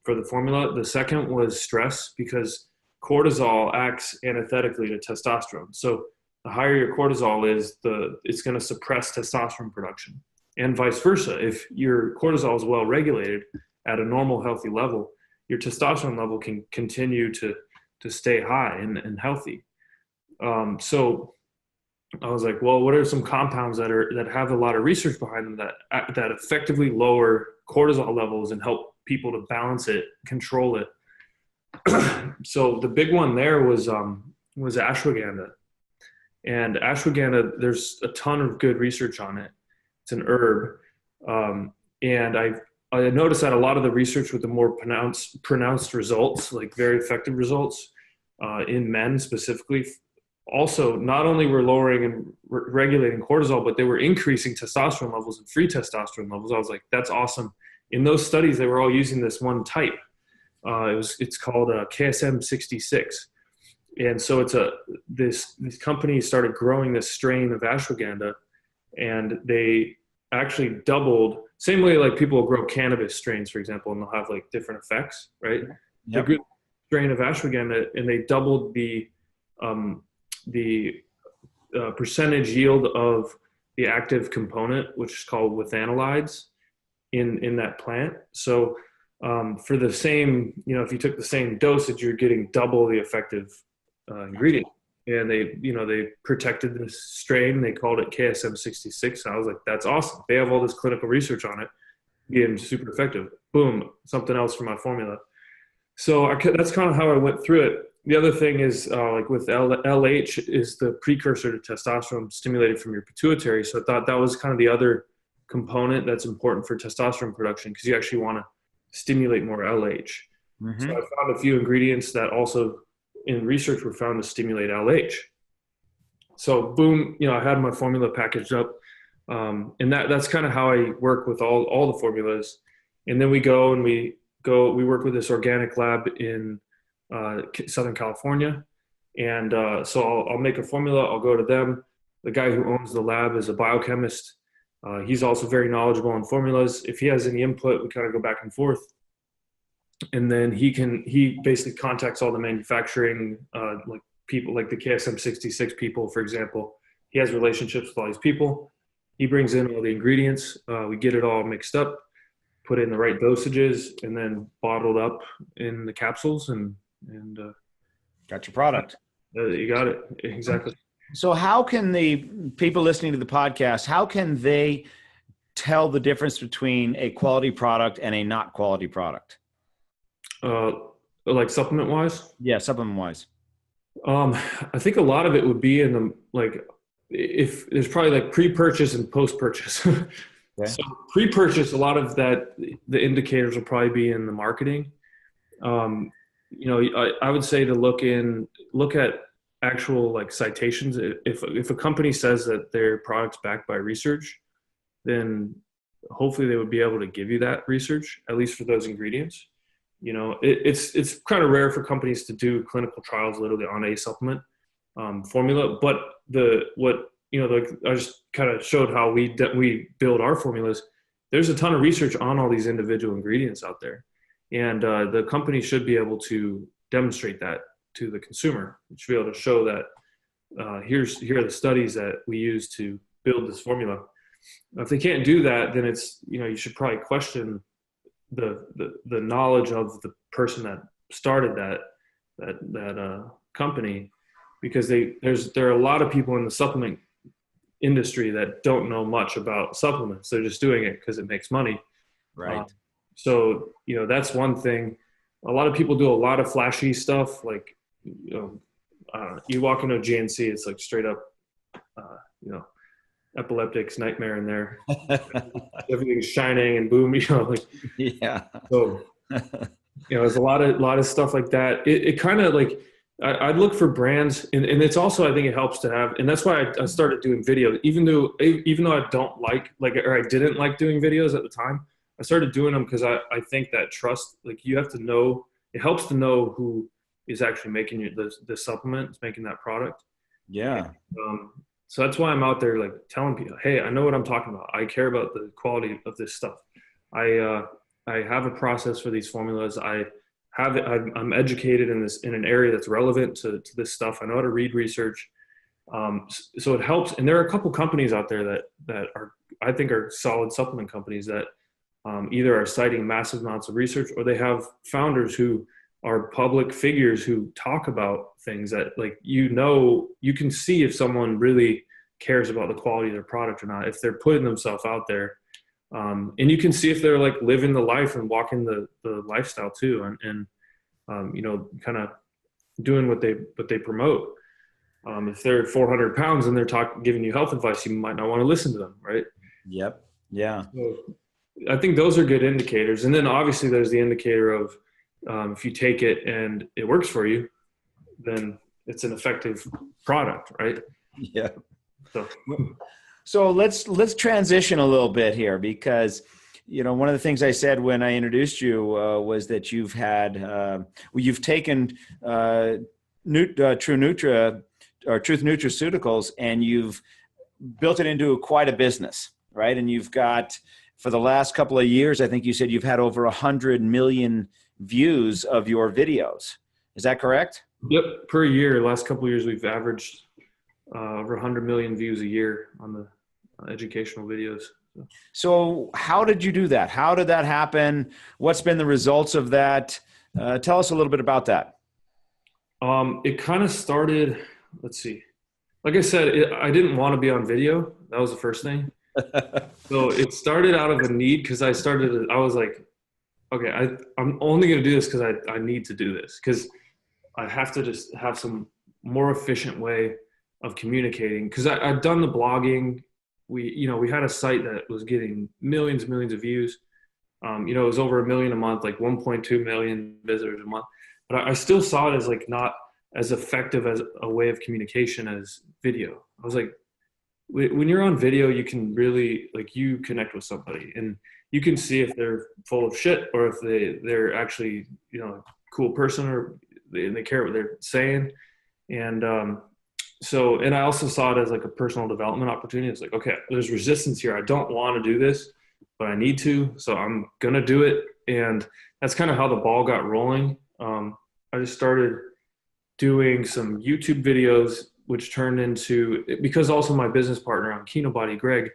for the formula. The second was stress, because cortisol acts antithetically to testosterone. So the higher your cortisol is, it's going to suppress testosterone production, and vice versa. If your cortisol is well regulated at a normal, healthy level, your testosterone level can continue to stay high and healthy. So I was like, well, what are some compounds that have a lot of research behind them that effectively lower cortisol levels and help people to balance it, control it? So the big one there was ashwagandha. And ashwagandha, there's a ton of good research on it. It's an herb. And I noticed that a lot of the research with the more pronounced results, like very effective results in men specifically, also not only were lowering and regulating cortisol, but they were increasing testosterone levels and free testosterone levels. I was like, that's awesome. In those studies, they were all using this one type. It's called KSM 66. And so this company started growing this strain of ashwagandha, and they actually doubled, same way like people will grow cannabis strains, for example, and they'll have like different effects, right? Yep. They grew strain of ashwagandha, and they doubled the percentage yield of the active component, which is called withanolides, in that plant. So for the same, if you took the same dosage, you're getting double the effective ingredient. And they protected this strain. They called it KSM 66. And I was like, that's awesome. They have all this clinical research on it being super effective. Boom, something else for my formula. So that's kind of how I went through it. The other thing is like with LH is the precursor to testosterone stimulated from your pituitary. So I thought that was kind of the other component that's important for testosterone production, because you actually want to stimulate more LH. Mm-hmm. So I found a few ingredients that also in research were found to stimulate LH. So boom, I had my formula packaged up. And that's kind of how I work with all the formulas. And then we work with this organic lab in Southern California. And so I'll make a formula, I'll go to them. The guy who owns the lab is a biochemist. He's also very knowledgeable on formulas. If he has any input, we kind of go back and forth. And then he basically contacts all the manufacturing, like people like the KSM 66 people, for example. He has relationships with all these people. He brings in all the ingredients. We get it all mixed up, put in the right dosages, and then bottled up in the capsules and got your product. You got it. Exactly. So how can the people listening to the podcast, how can they tell the difference between a quality product and a not quality product? Like supplement wise? Yeah, supplement wise. I think a lot of it would be in the, like, if there's probably like pre-purchase and post-purchase. Okay. So pre-purchase, a lot of that, the indicators will probably be in the marketing. I would say to look at actual like citations. If a company says that their product's backed by research, then hopefully they would be able to give you that research, at least for those ingredients. It's kind of rare for companies to do clinical trials literally on a supplement formula, but I just kind of showed how we build our formulas. There's a ton of research on all these individual ingredients out there, and the company should be able to demonstrate that to the consumer. It should be able to show that here are the studies that we use to build this formula. If they can't do that, then it's you should probably question the knowledge of the person that started that company, because there are a lot of people in the supplement industry that don't know much about supplements. They're just doing it because it makes money. Right. So that's one thing. A lot of people do a lot of flashy stuff, like you walk into a GNC, it's like straight up epileptic's nightmare in there. Everything's shining and boom, yeah. So there's a lot of stuff like that. It kind of like I'd look for brands, and it's also, I think it helps to have, and that's why I started doing videos, even though I don't like or I didn't like doing videos at the time. I started doing them because I think that trust, like you have to know, it helps to know who is actually making you the supplement, is making that product. Yeah. So that's why I'm out there like telling people, hey, I know what I'm talking about. I care about the quality of this stuff. I have a process for these formulas. I'm educated in an area that's relevant to this stuff. I know how to read research. So it helps. And there are a couple companies out there that are, I think, are solid supplement companies that either are citing massive amounts of research, or they have founders who are public figures who talk about things that, like, you can see if someone really cares about the quality of their product or not, if they're putting themselves out there. And you can see if they're like living the life and walking the lifestyle too, and kind of doing what they promote. If they're 400 pounds and they're giving you health advice, you might not want to listen to them, right? Yep. Yeah. So I think those are good indicators. And then obviously there's the indicator of if you take it and it works for you, then it's an effective product, right? Yeah. So. So let's transition a little bit here, because one of the things I said when I introduced you was that you've taken True Nutra or Truth Nutraceuticals, and you've built it into quite a business, right? And you've got, for the last couple of years, I think you said you've had over 100 million views of your videos. Is that correct? Yep, per year. Last couple of years, we've averaged over 100 million views a year on the educational videos. So how did you do that? How did that happen? What's been the results of that? Tell us a little bit about that. It kind of started, let's see. Like I said, I didn't want to be on video. That was the first thing. So it started out of a need, because I was like, okay, I'm only going to do this because I need to do this, because I have to just have some more efficient way of communicating. Because I've done the blogging. We had a site that was getting millions and millions of views. It was over 1 million a month, like 1.2 million visitors a month. But I still saw it as like not as effective as a way of communication as video. I was like, when you're on video, you can really, like, you connect with somebody and you can see if they're full of shit or if they're actually, a cool person, or they care what they're saying. And and I also saw it as like a personal development opportunity. It's like, okay, there's resistance here. I don't want to do this, but I need to, so I'm going to do it. And that's kind of how the ball got rolling. I just started doing some YouTube videos, which turned into, because also my business partner on Kinobody, Greg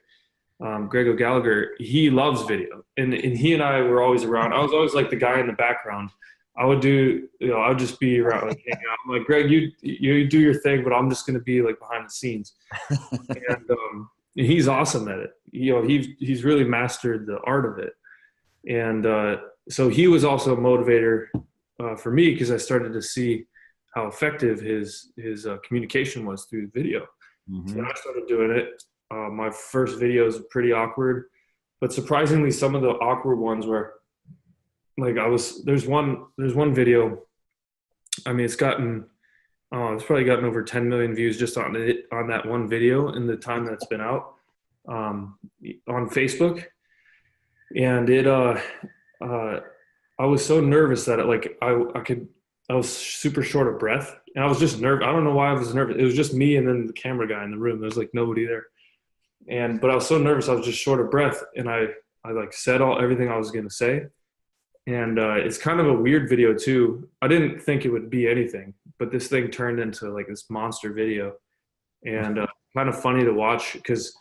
O'Gallagher, he loves video, and he and I were always around. I was always like the guy in the background. I would just be around, like, hanging out. I'm like, Greg, you do your thing, but I'm just going to be like behind the scenes. And he's awesome at it. He's really mastered the art of it. And so he was also a motivator for me, because I started to see how effective his communication was through video. Mm-hmm. So I started doing it. My first videos were pretty awkward, but surprisingly, some of the awkward ones were, like, there's one video. I mean, it's probably gotten over 10 million views just on that one video in the time that's been out on Facebook. And I was so nervous that I was super short of breath, and I was just nervous. I don't know why I was nervous. It was just me and then the camera guy in the room. There was like nobody there. But I was so nervous, I was just short of breath, and I like said everything I was going to say. And it's kind of a weird video too. I didn't think it would be anything, but this thing turned into like this monster video, and kind of funny to watch, because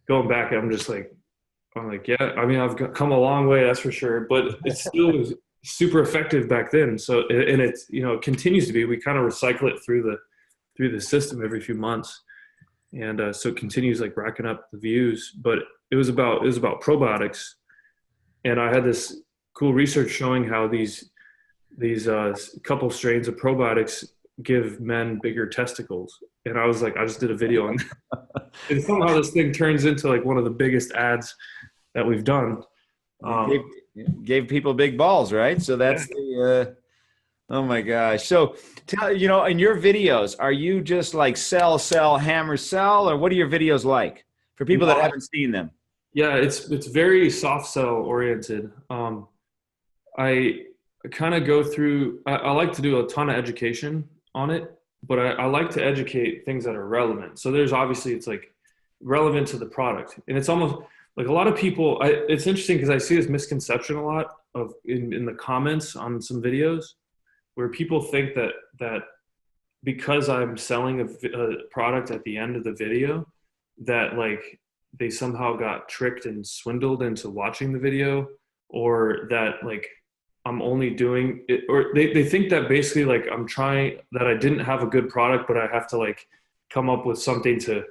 going back, I'm like, yeah, I mean, I've come a long way, that's for sure, but it still was super effective back then. So, and it's, it continues to be. We kind of recycle it through the system every few months. And so it continues like racking up the views, but it was about probiotics. And I had this cool research showing how these couple strains of probiotics give men bigger testicles. And I was like, I just did a video on that. And somehow this thing turns into like one of the biggest ads that we've done. Gave people big balls, right? So that's oh my gosh. So tell, in your videos, are you just like sell, hammer, sell, or what are your videos like for people that haven't seen them? Yeah, it's very soft sell oriented. I kind of go through. I like to do a ton of education on it, but I like to educate things that are relevant. So there's obviously it's like relevant to the product, and it's almost like a lot of people. It's interesting because I see this misconception a lot of in the comments on some videos where people think that because I'm selling a product at the end of the video, that like they somehow got tricked and swindled into watching the video, or that like I'm only doing it, or they think that basically like I'm trying, that I didn't have a good product, but I have to like come up with something to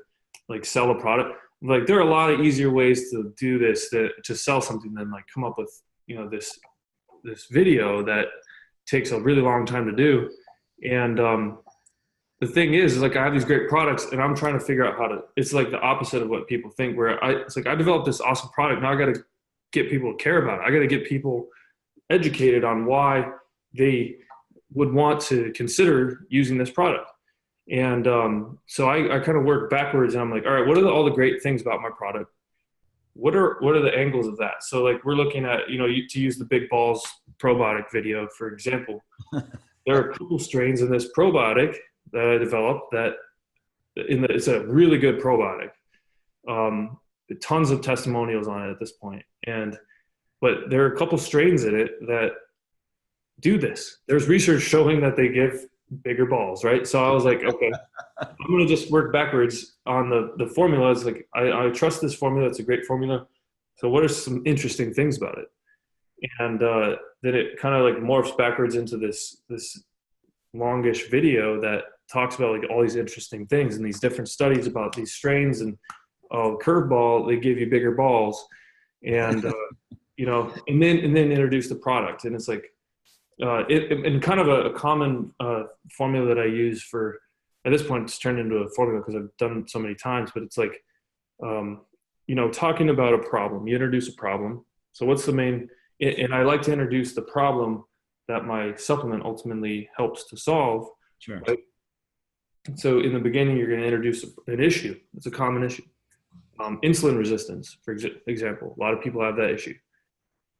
like sell a product. Like there are a lot of easier ways to do this, to sell something than like come up with, this video that takes a really long time to do. And the thing is like I have these great products and I'm trying to figure out how to, it's like the opposite of what people think, where it's like I developed this awesome product. Now I got to get people to care about it. I got to get people educated on why they would want to consider using this product. And so I kind of work backwards and I'm like, all right, what are all the great things about my product? What are the angles of that? So like we're looking at, to use the Big Balls probiotic video, for example, there are a couple strains in this probiotic that I developed that it's a really good probiotic. Tons of testimonials on it at this point. But there are a couple strains in it that do this. There's research showing that they give bigger balls, right? So I was like, okay, I'm going to just work backwards on the formula. It's like, I trust this formula. It's a great formula. So what are some interesting things about it? And then it kind of like morphs backwards into this longish video that talks about like all these interesting things and these different studies about these strains, and curveball, they give you bigger balls, and and then introduce the product. And it's like and kind of a common formula that I use for, at this point it's turned into a formula because I've done it so many times, but it's like talking about a problem. You introduce a problem. So what's the main, and I like to introduce the problem that my supplement ultimately helps to solve. Sure. Right? So in the beginning, you're going to introduce an issue. It's a common issue. Insulin resistance, for example. A lot of people have that issue.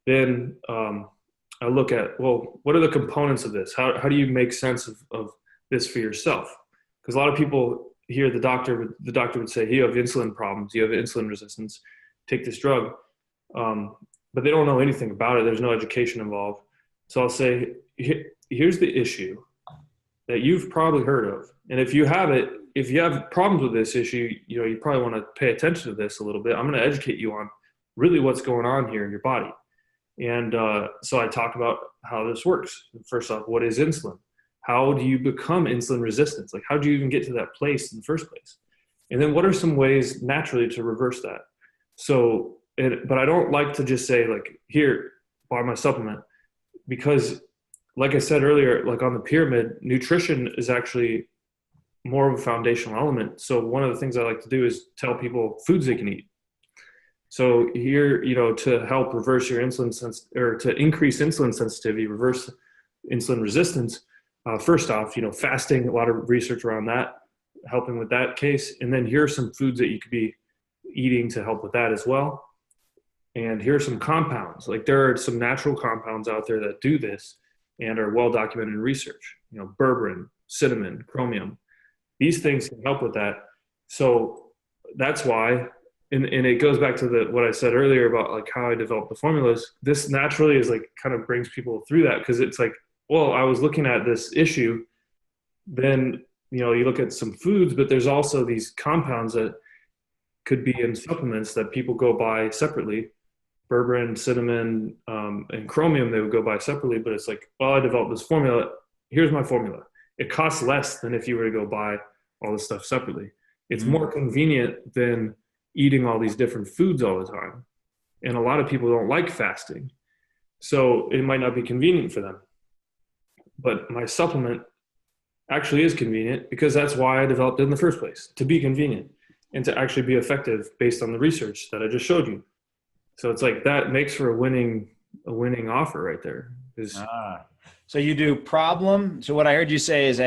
Then I look at, well, what are the components of this? How do you make sense of this for yourself? Because a lot of people hear the doctor would say, you have insulin problems, you have insulin resistance, take this drug. But they don't know anything about it. There's no education involved. So I'll say, here's the issue that you've probably heard of. And if you have problems with this issue, you probably want to pay attention to this a little bit. I'm going to educate you on really what's going on here in your body. And so I talk about how this works. First off, what is insulin? How do you become insulin resistant? Like, how do you even get to that place in the first place? And then what are some ways naturally to reverse that? So, but I don't like to just say like, here, buy my supplement, because like I said earlier, like on the pyramid, nutrition is actually more of a foundational element. So one of the things I like to do is tell people foods they can eat. So here, to help reverse your or to increase insulin sensitivity, reverse insulin resistance, first off, fasting, a lot of research around that, helping with that case. And then here are some foods that you could be eating to help with that as well. And here are some compounds. Like there are some natural compounds out there that do this and are well documented in research. Berberine, cinnamon, chromium. These things can help with that. So that's why, and it goes back to what I said earlier about like how I developed the formulas. This naturally is like kind of brings people through that, because it's like, well, I was looking at this issue. Then, you look at some foods, but there's also these compounds that could be in supplements that people go buy separately. Berberine, cinnamon, and chromium, they would go buy separately, but it's like, well, I developed this formula. Here's my formula. It costs less than if you were to go buy all this stuff separately. It's more convenient than eating all these different foods all the time. And a lot of people don't like fasting. So it might not be convenient for them. But my supplement actually is convenient, because that's why I developed it in the first place, to be convenient and to actually be effective based on the research that I just showed you. So it's like that makes for a winning offer right there. So you do problem. So what I heard you say is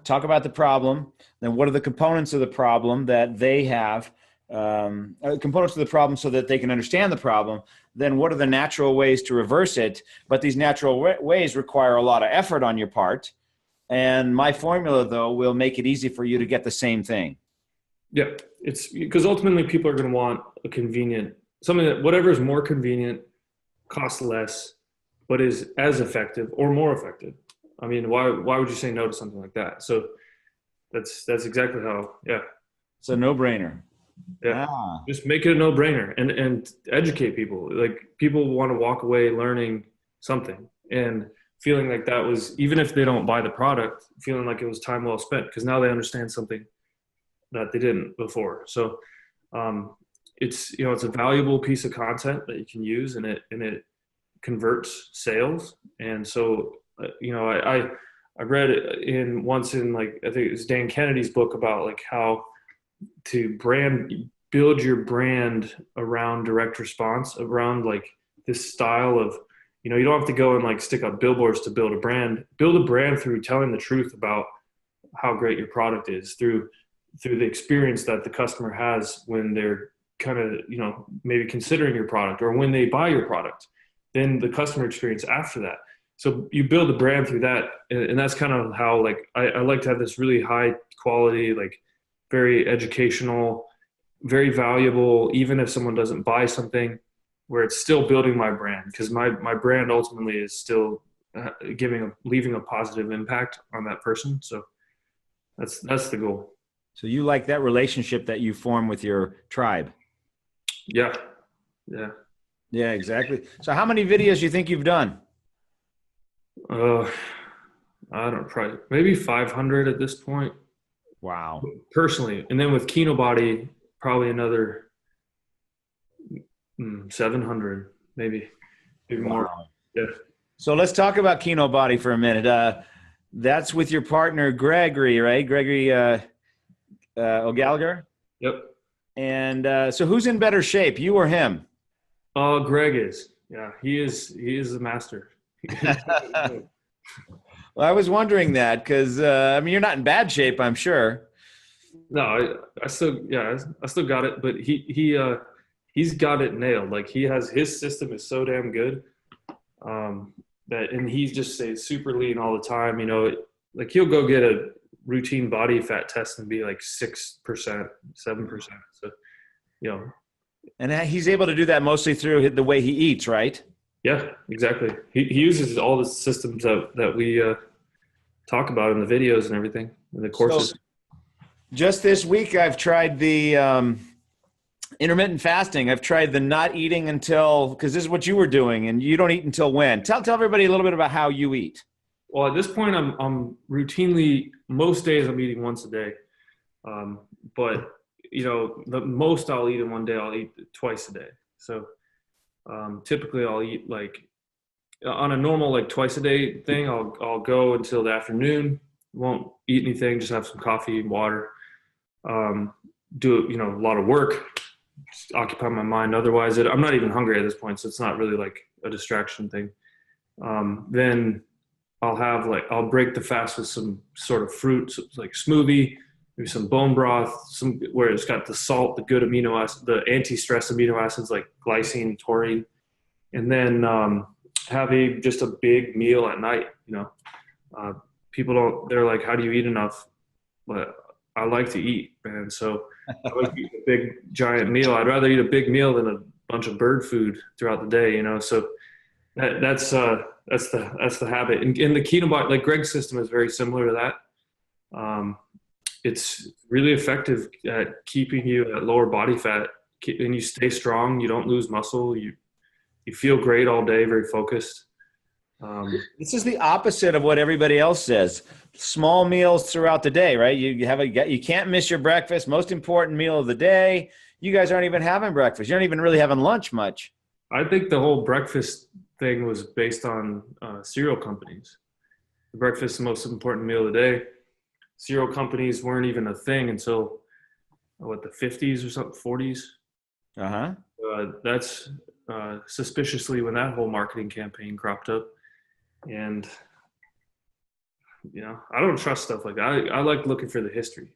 talk about the problem. Then what are the components of the problem that they have? components of the problem so that they can understand the problem, then what are the natural ways to reverse it? But these natural ways require a lot of effort on your part. And my formula, though, will make it easy for you to get the same thing. Yeah, it's because ultimately people are going to want a convenient, something that whatever is more convenient, costs less, but is as effective or more effective. I mean, why would you say no to something like that? So that's exactly how, yeah. It's a no-brainer. Yeah. Just make it a no-brainer and educate people. Like, people want to walk away learning something and feeling like that was, even if they don't buy the product, feeling like it was time well spent because now they understand something that they didn't before. So it's, you know, it's a valuable piece of content that you can use, and it converts sales. And so, you know, I read it once in, like, I think it was Dan Kennedy's book about like how to build your brand around direct response, around like this style of, you know, you don't have to go and like stick up billboards to build a brand through telling the truth about how great your product is, through the experience that the customer has when they're kind of, you know, maybe considering your product or when they buy your product, then the customer experience after that. So you build a brand through that. And that's kind of how, like, I like to have this really high quality, like very educational, very valuable, even if someone doesn't buy something, where it's still building my brand, because my brand ultimately is still leaving a positive impact on that person. So that's the goal. So you like that relationship that you form with your tribe? Yeah, exactly. So how many videos do you think you've done? I don't, probably maybe 500 at this point. Wow. Personally, and then with Kinobody, probably another 700, maybe more. Yeah. So let's talk about Kinobody for a minute. That's with your partner Gregory, right? Gregory O'Gallagher. Yep. And so who's in better shape, you or him? Greg is. Yeah, he is the master. Well, I was wondering that because I mean, you're not in bad shape, I'm sure. No, I still got it, but he's got it nailed. Like, his system is so damn good that, and he just stays super lean all the time. You know, like he'll go get a routine body fat test and be like 6%, 7%. So, you know, and he's able to do that mostly through the way he eats, right? Yeah, exactly. He uses all the systems that we talk about in the videos and everything in the courses. So just this week, I've tried the intermittent fasting. I've tried the not eating until, because this is what you were doing, and you don't eat until when? Tell everybody a little bit about how you eat. Well, at this point, I'm routinely, most days I'm eating once a day. But, you know, the most I'll eat in one day, I'll eat twice a day. So typically I'll eat, like, on a normal, like, twice a day thing, I'll go until the afternoon, won't eat anything, just have some coffee and water, do, you know, a lot of work, just occupy my mind. Otherwise, I'm not even hungry at this point, so it's not really like a distraction thing. Then I'll break the fast with some sort of fruit, so like smoothie, maybe some bone broth, where it's got the salt, the good amino acid, the anti-stress amino acids like glycine, taurine, and then have just a big meal at night. You know, they're like, how do you eat enough? But I like to eat, man. So I like to eat a big giant meal. I'd rather eat a big meal than a bunch of bird food throughout the day, you know? So that's the habit. And the Kinobody, like Greg's system, is very similar to that. It's really effective at keeping you at lower body fat, and you stay strong. You don't lose muscle. You feel great all day, very focused. This is the opposite of what everybody else says. Small meals throughout the day, right? You can't miss your breakfast, most important meal of the day. You guys aren't even having breakfast. You aren't even really having lunch much. I think the whole breakfast thing was based on cereal companies. The breakfast is the most important meal of the day. Cereal companies weren't even a thing until the 50s or something, 40s. That's suspiciously when that whole marketing campaign cropped up. And, you know, I don't trust stuff like that. I like looking for the history.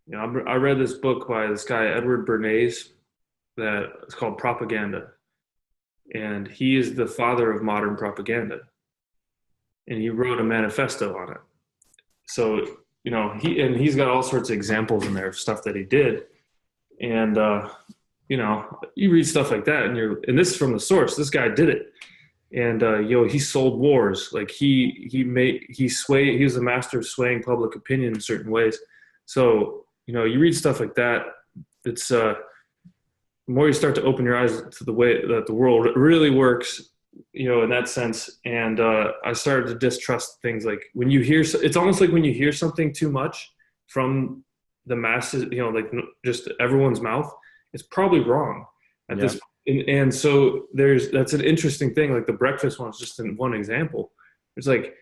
You know, I read this book by this guy, Edward Bernays, that it's called Propaganda. And he is the father of modern propaganda. And he wrote a manifesto on it. So, you know, he's got all sorts of examples in there of stuff that he did. And, you know, you read stuff like that and this is from the source. This guy did it. And, he sold wars. Like he was the master of swaying public opinion in certain ways. So, you know, you read stuff like that. It's, the more you start to open your eyes to the way that the world really works, you know, in that sense. And I started to distrust things like when you hear, it's almost like when you hear something too much from the masses, you know, like just everyone's mouth, it's probably wrong at this point. And so that's an interesting thing. Like the breakfast one is just one example. It's like,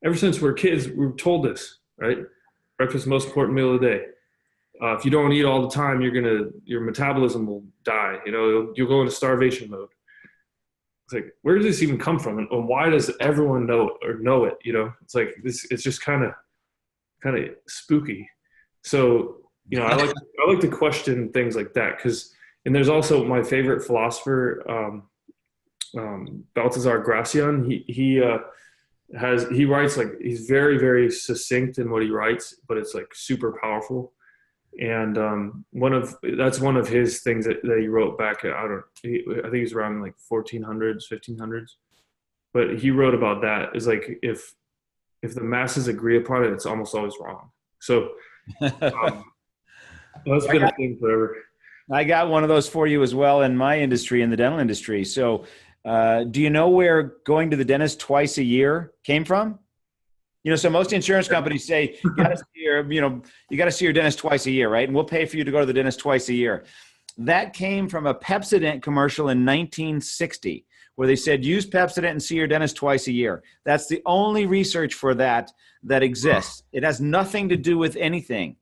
ever since we're kids, we're told this, right? Breakfast is the most important meal of the day. If you don't eat all the time, your metabolism will die. You know, you'll go into starvation mode. It's like, where does this even come from, and why does everyone know it? You know, it's like this. It's just kind of spooky. So, you know, I like to question things like that and there's also my favorite philosopher, Baltasar Gracian. He writes like he's very, very succinct in what he writes, but it's like super powerful. And that's one of his things that he wrote back. I think he's around like 1400s, 1500s. But he wrote about that is like if the masses agree upon it, it's almost always wrong. So that's been a thing forever. I got one of those for you as well in my industry, in the dental industry. So do you know where going to the dentist twice a year came from? You know, so most insurance companies say you got to see your dentist twice a year, right? And we'll pay for you to go to the dentist twice a year. That came from a Pepsodent commercial in 1960, where they said use Pepsodent and see your dentist twice a year. That's the only research for that exists. It has nothing to do with anything.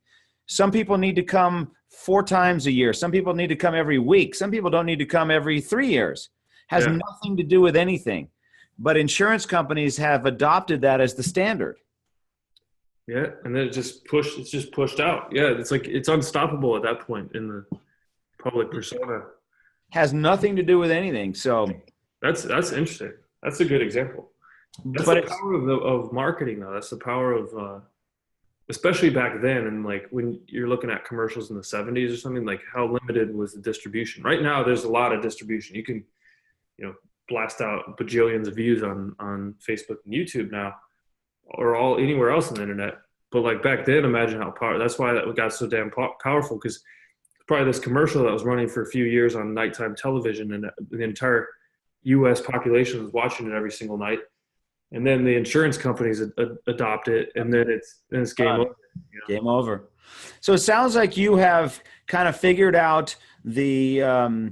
Some people need to come 4 times a year. Some people need to come every week. Some people don't need to come every 3 years. Has nothing to do with anything. But insurance companies have adopted that as the standard. Yeah, and then it's just pushed out. Yeah, it's like it's unstoppable at that point in the public persona. Has nothing to do with anything. So that's interesting. That's a good example. That's the power of marketing, though. That's the power of, especially back then, and like when you're looking at commercials in the 70s or something, like how limited was the distribution. Right now, there's a lot of distribution. You can, you know, blast out bajillions of views on Facebook and YouTube now, or anywhere else on the internet. But like back then, imagine how powerful. That's why that got so damn powerful, because probably this commercial that was running for a few years on nighttime television, and the entire U.S. population was watching it every single night. And then the insurance companies adopt it, and then it's game over. You know? Game over. So it sounds like you have kind of figured out the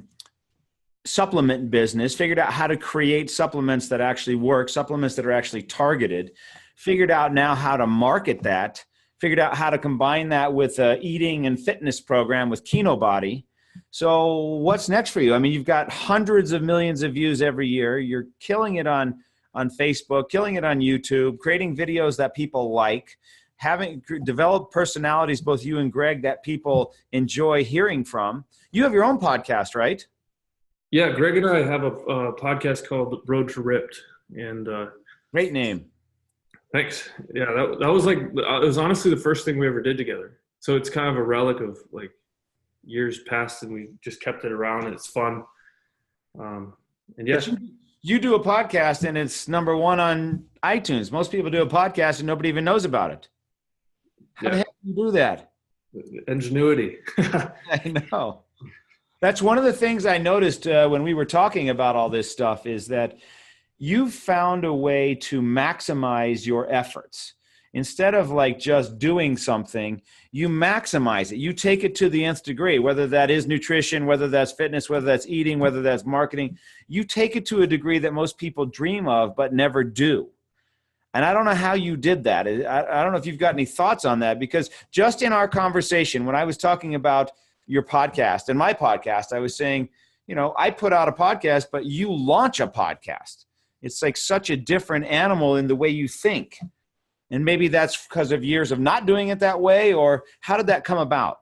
supplement business, figured out how to create supplements that actually work, supplements that are actually targeted, figured out now how to market that, figured out how to combine that with an eating and fitness program with Kinobody. So what's next for you? I mean, you've got hundreds of millions of views every year. You're killing it on Facebook, killing it on YouTube, creating videos that people like, having developed personalities, both you and Greg, that people enjoy hearing from. You have your own podcast, right? Yeah, Greg and I have a podcast called Road to Ripped, and great name. Thanks. Yeah, that was like, it was honestly the first thing we ever did together. So it's kind of a relic of like years past, and we just kept it around, and it's fun. And yeah. You do a podcast and it's number 1 on iTunes. Most people do a podcast and nobody even knows about it. How the heck do you do that? Ingenuity. I know. That's one of the things I noticed when we were talking about all this stuff, is that you've found a way to maximize your efforts. Instead of like just doing something, you maximize it. You take it to the nth degree, whether that is nutrition, whether that's fitness, whether that's eating, whether that's marketing. You take it to a degree that most people dream of but never do. And I don't know how you did that. I don't know if you've got any thoughts on that, because just in our conversation, when I was talking about your podcast and my podcast, I was saying, you know, I put out a podcast, but you launch a podcast. It's like such a different animal in the way you think. And maybe that's because of years of not doing it that way, or how did that come about?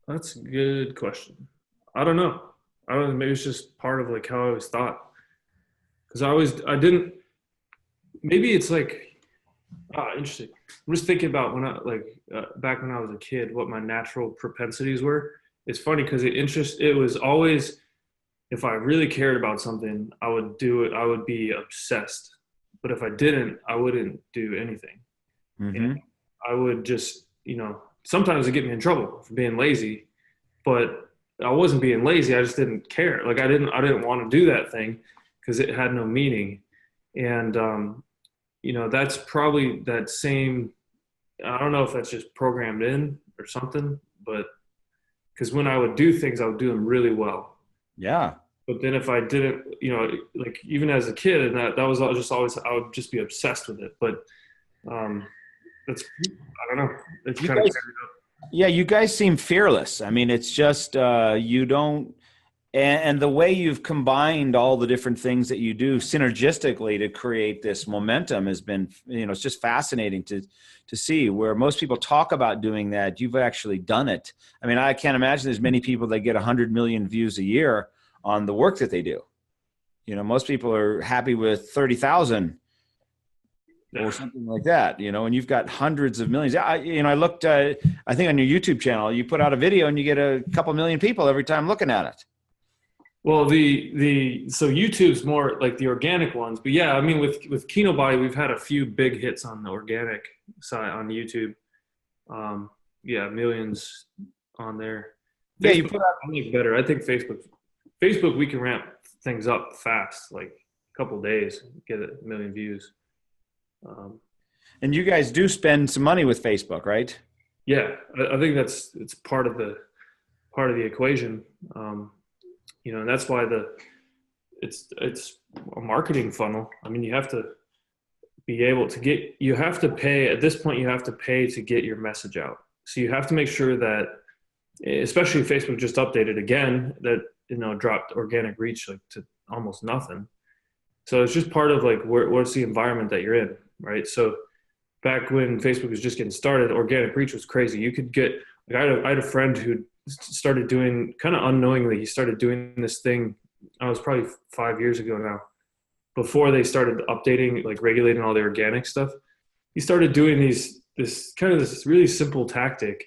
That's a good question. I don't know. I don't know. Maybe it's just part of like how I always thought. Because I didn't, maybe it's like, interesting. I'm just thinking about when back when I was a kid, what my natural propensities were. It's funny because it was always, if I really cared about something, I would do it. I would be obsessed. But if I didn't, I wouldn't do anything. And Mm-hmm. I would just, sometimes it get me in trouble for being lazy, but I wasn't being lazy. I just didn't care. Like I didn't want to do that thing because it had no meaning. And, that's probably that same, I don't know if that's just programmed in or something, but because when I would do things, I would do them really well. Yeah. But then if I didn't, like even as a kid, and that was just always, I would just be obsessed with it. But um, that's, I don't know. It's You kind of guys, carried up. yeah, you guys seem fearless. I mean, it's just you don't, and the way you've combined all the different things that you do synergistically to create this momentum has been, it's just fascinating to see. Where most people talk about doing that, you've actually done it. I mean, I can't imagine there's many people that get 100 million views a year on the work that they do. Most people are happy with 30,000 or Yeah. something like that, and you've got hundreds of millions. I looked, I think on your YouTube channel, you put out a video and you get a couple million people every time looking at it. Well, so YouTube's more like the organic ones, but yeah, I mean with Kinobody, we've had a few big hits on the organic side on YouTube. Yeah, millions on there. Yeah, you Facebook, put out, I like better. I think Facebook, we can ramp things up fast, like a couple days, get a million views. Um, and you guys do spend some money with Facebook, right? yeah, I think it's part of the equation. And that's why it's a marketing funnel. I mean, you have to be able to you have to pay at this point. You have to pay to get your message out. So you have to make sure that, especially Facebook just updated again, that dropped organic reach like to almost nothing. So it's just part of like what's the environment that you're in, right? So back when Facebook was just getting started, organic reach was crazy. You could get like I had a friend who started doing, kind of unknowingly, he started doing this thing. I was probably 5 years ago now. Before they started updating, like regulating all the organic stuff, he started doing this really simple tactic,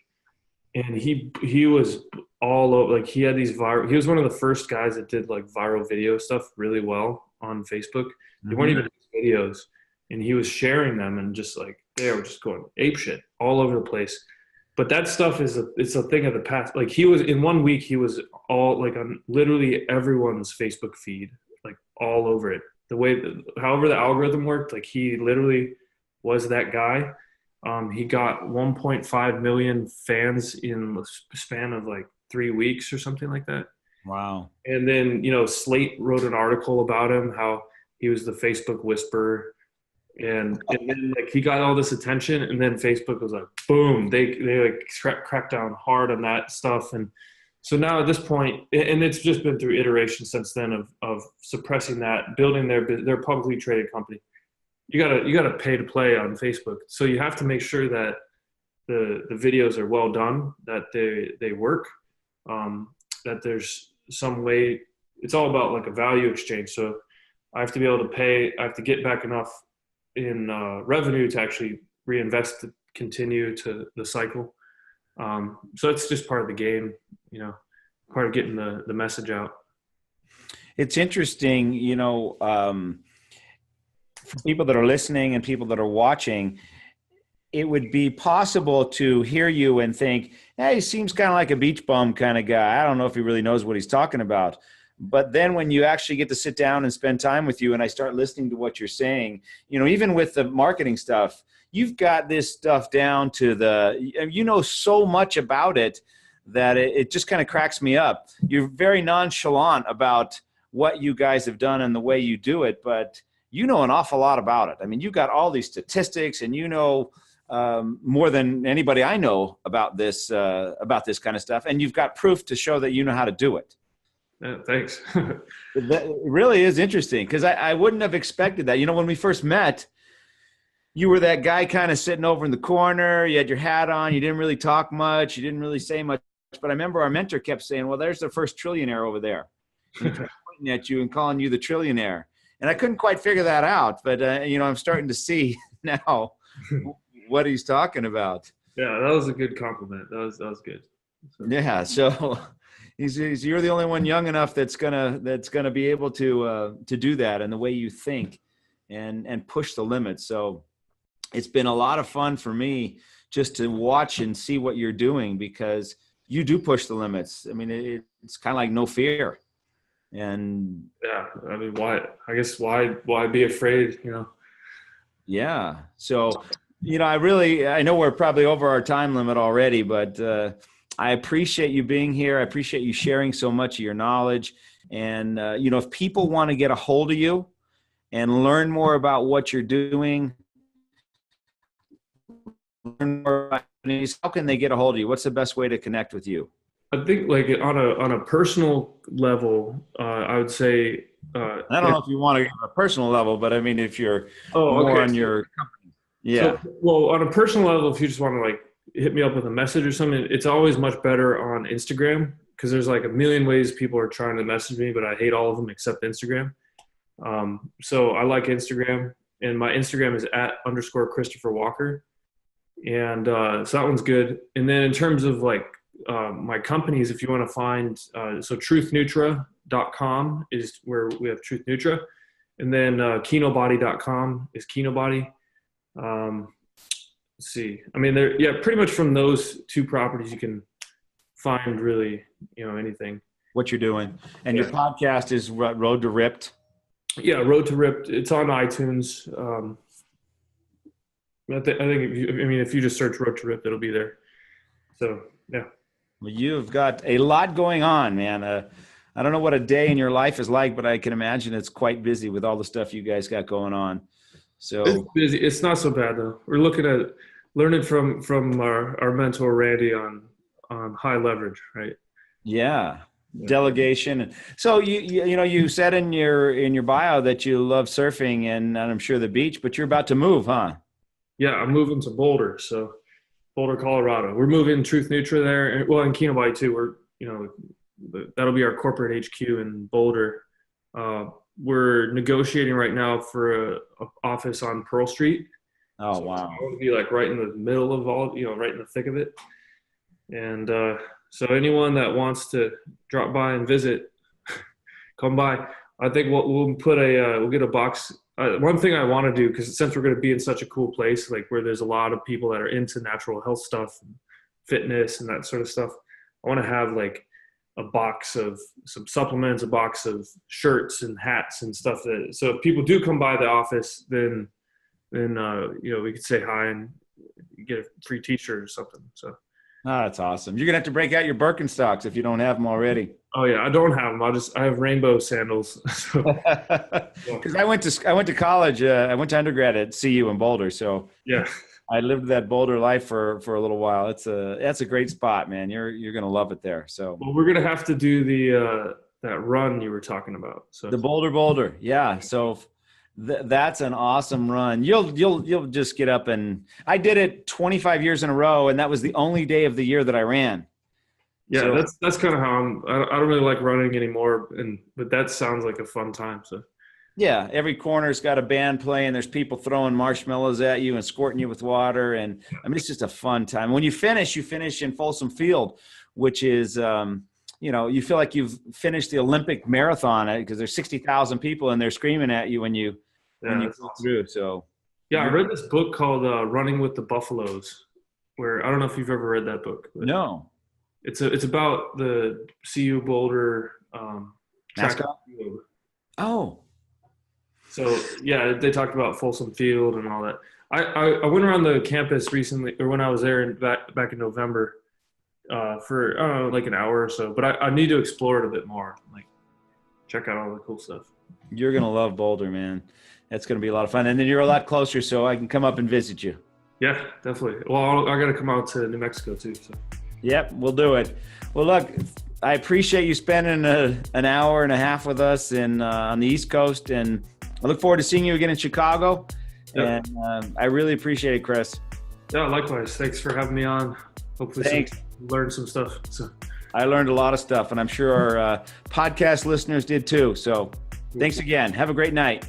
and he was all over. Like he had these viral. He was one of the first guys that did like viral video stuff really well on Facebook. They weren't Mm-hmm. even videos, and he was sharing them, and just like they were just going ape shit all over the place. But that stuff it's a thing of the past. Like he was in 1 week, he was all like on literally everyone's Facebook feed, like all over it. However the algorithm worked, like he literally was that guy. He got 1.5 million fans in the span of like 3 weeks or something like that. Wow. And then, Slate wrote an article about him, how he was the Facebook whisperer. And then like he got all this attention, and then Facebook was like, boom, they like cracked down hard on that stuff. And so now at this point, and it's just been through iteration since then of suppressing that, building their publicly traded company. You gotta pay to play on Facebook. So you have to make sure that the videos are well done, that they work, that there's some way. It's all about like a value exchange. So I have to be able to pay. I have to get back enough in revenue to actually reinvest to continue to the cycle. So it's just part of the game, part of getting the message out. It's interesting, for people that are listening and people that are watching, it would be possible to hear you and think, hey, he seems kind of like a beach bum kind of guy. I don't know if he really knows what he's talking about. But then when you actually get to sit down and spend time with you and I start listening to what you're saying, even with the marketing stuff, you've got this stuff down to so much about it that it just kind of cracks me up. You're very nonchalant about what you guys have done and the way you do it, but you know an awful lot about it. I mean, you've got all these statistics and more than anybody I know about this kind of stuff. And you've got proof to show that you know how to do it. Yeah, thanks. It really is interesting because I wouldn't have expected that. When we first met, you were that guy kind of sitting over in the corner. You had your hat on. You didn't really talk much. You didn't really say much. but I remember our mentor kept saying, well, there's the first trillionaire over there. And he kept pointing at you and calling you the trillionaire. And I couldn't quite figure that out, but I'm starting to see now what he's talking about. Yeah, that was a good compliment. That was good. So. Yeah, so you're the only one young enough that's gonna be able to do that, and the way you think and push the limits. So it's been a lot of fun for me just to watch and see what you're doing, because you do push the limits. I mean, it's kind of like no fear. And yeah, I mean, why be afraid, Yeah. So, I know we're probably over our time limit already, but I appreciate you being here. I appreciate you sharing so much of your knowledge. And, if people want to get a hold of you and learn more about what you're doing, learn more about companies, how can they get a hold of you? What's the best way to connect with you? I think like on a personal level, I would say. I don't know if you want to get on a personal level, but I mean, if you're more on your company. Yeah. So, well, on a personal level, if you just want to like hit me up with a message or something, it's always much better on Instagram, because there's like a million ways people are trying to message me, but I hate all of them except Instagram. So I like Instagram, and my Instagram is @_Christopher Walker. And so that one's good. And then in terms of like my companies, if you want to find, so truthnutra.com is where we have Truth Nutra. And then kinobody.com is Kinobody. Let's see. I mean, pretty much from those two properties, you can find really, anything. What you're doing. And your podcast is Road to Ripped. Yeah, Road to Ripped. It's on iTunes. I think if you just search Road to Ripped, it'll be there. So, yeah. Well, you've got a lot going on, man. I don't know what a day in your life is like, but I can imagine it's quite busy with all the stuff you guys got going on. So it's busy. It's not so bad though. We're looking at learning from our mentor Randy on high leverage, right? Yeah. Delegation. So you said in your bio that you love surfing and I'm sure the beach, but you're about to move, huh? Yeah, I'm moving to Boulder. So Boulder, Colorado. We're moving Truth Nutra there, and well, in Kinobody too. We're that'll be our corporate HQ in Boulder. We're negotiating right now for a office on Pearl Street. Oh, so wow. I want to be like right in the middle of all, right in the thick of it. And so anyone that wants to drop by and visit, come by. I think we'll get a box. One thing I want to do, because since we're going to be in such a cool place, like where there's a lot of people that are into natural health stuff, and fitness and that sort of stuff, I want to have like a box of some supplements, a box of shirts and hats and stuff. So if people do come by the office, then we could say hi and get a free t-shirt or something. So. Oh, that's awesome. You're going to have to break out your Birkenstocks if you don't have them already. Oh yeah, I don't have them. I have rainbow sandals. Because I went to college. I went to undergrad at CU in Boulder. So yeah, I lived that Boulder life for a little while. That's a great spot, man. You're going to love it there. So well, we're going to have to do that run you were talking about. So the Boulder. Yeah. So that's an awesome run. You'll just get up, and I did it 25 years in a row, and that was the only day of the year that I ran. Yeah, so, that's kind of how I don't really like running anymore, but that sounds like a fun time. So yeah, every corner's got a band playing. There's people throwing marshmallows at you and squirting you with water, and I mean it's just a fun time. When you finish in Folsom Field, which is you feel like you've finished the Olympic marathon because there's 60,000 people and they're screaming at you when you go through. So yeah, I read this book called Running with the Buffaloes, where I don't know if you've ever read that book. No. It's about the CU Boulder track. Oh. So yeah, they talked about Folsom Field and all that. I went around the campus recently, or when I was there back in November, for I don't know, like an hour or so. But I need to explore it a bit more, like check out all the cool stuff. You're gonna love Boulder, man. That's gonna be a lot of fun, and then you're a lot closer, so I can come up and visit you. Yeah, definitely. Well, I got to come out to New Mexico too. So. Yep, we'll do it. Well, look, I appreciate you spending an hour and a half with us on the East Coast, and I look forward to seeing you again in Chicago. Yep. And I really appreciate it, Chris. Yeah, likewise. Thanks for having me on. Hopefully, thanks. learned some stuff. So I learned a lot of stuff, and I'm sure our podcast listeners did too. So thanks again. Have a great night.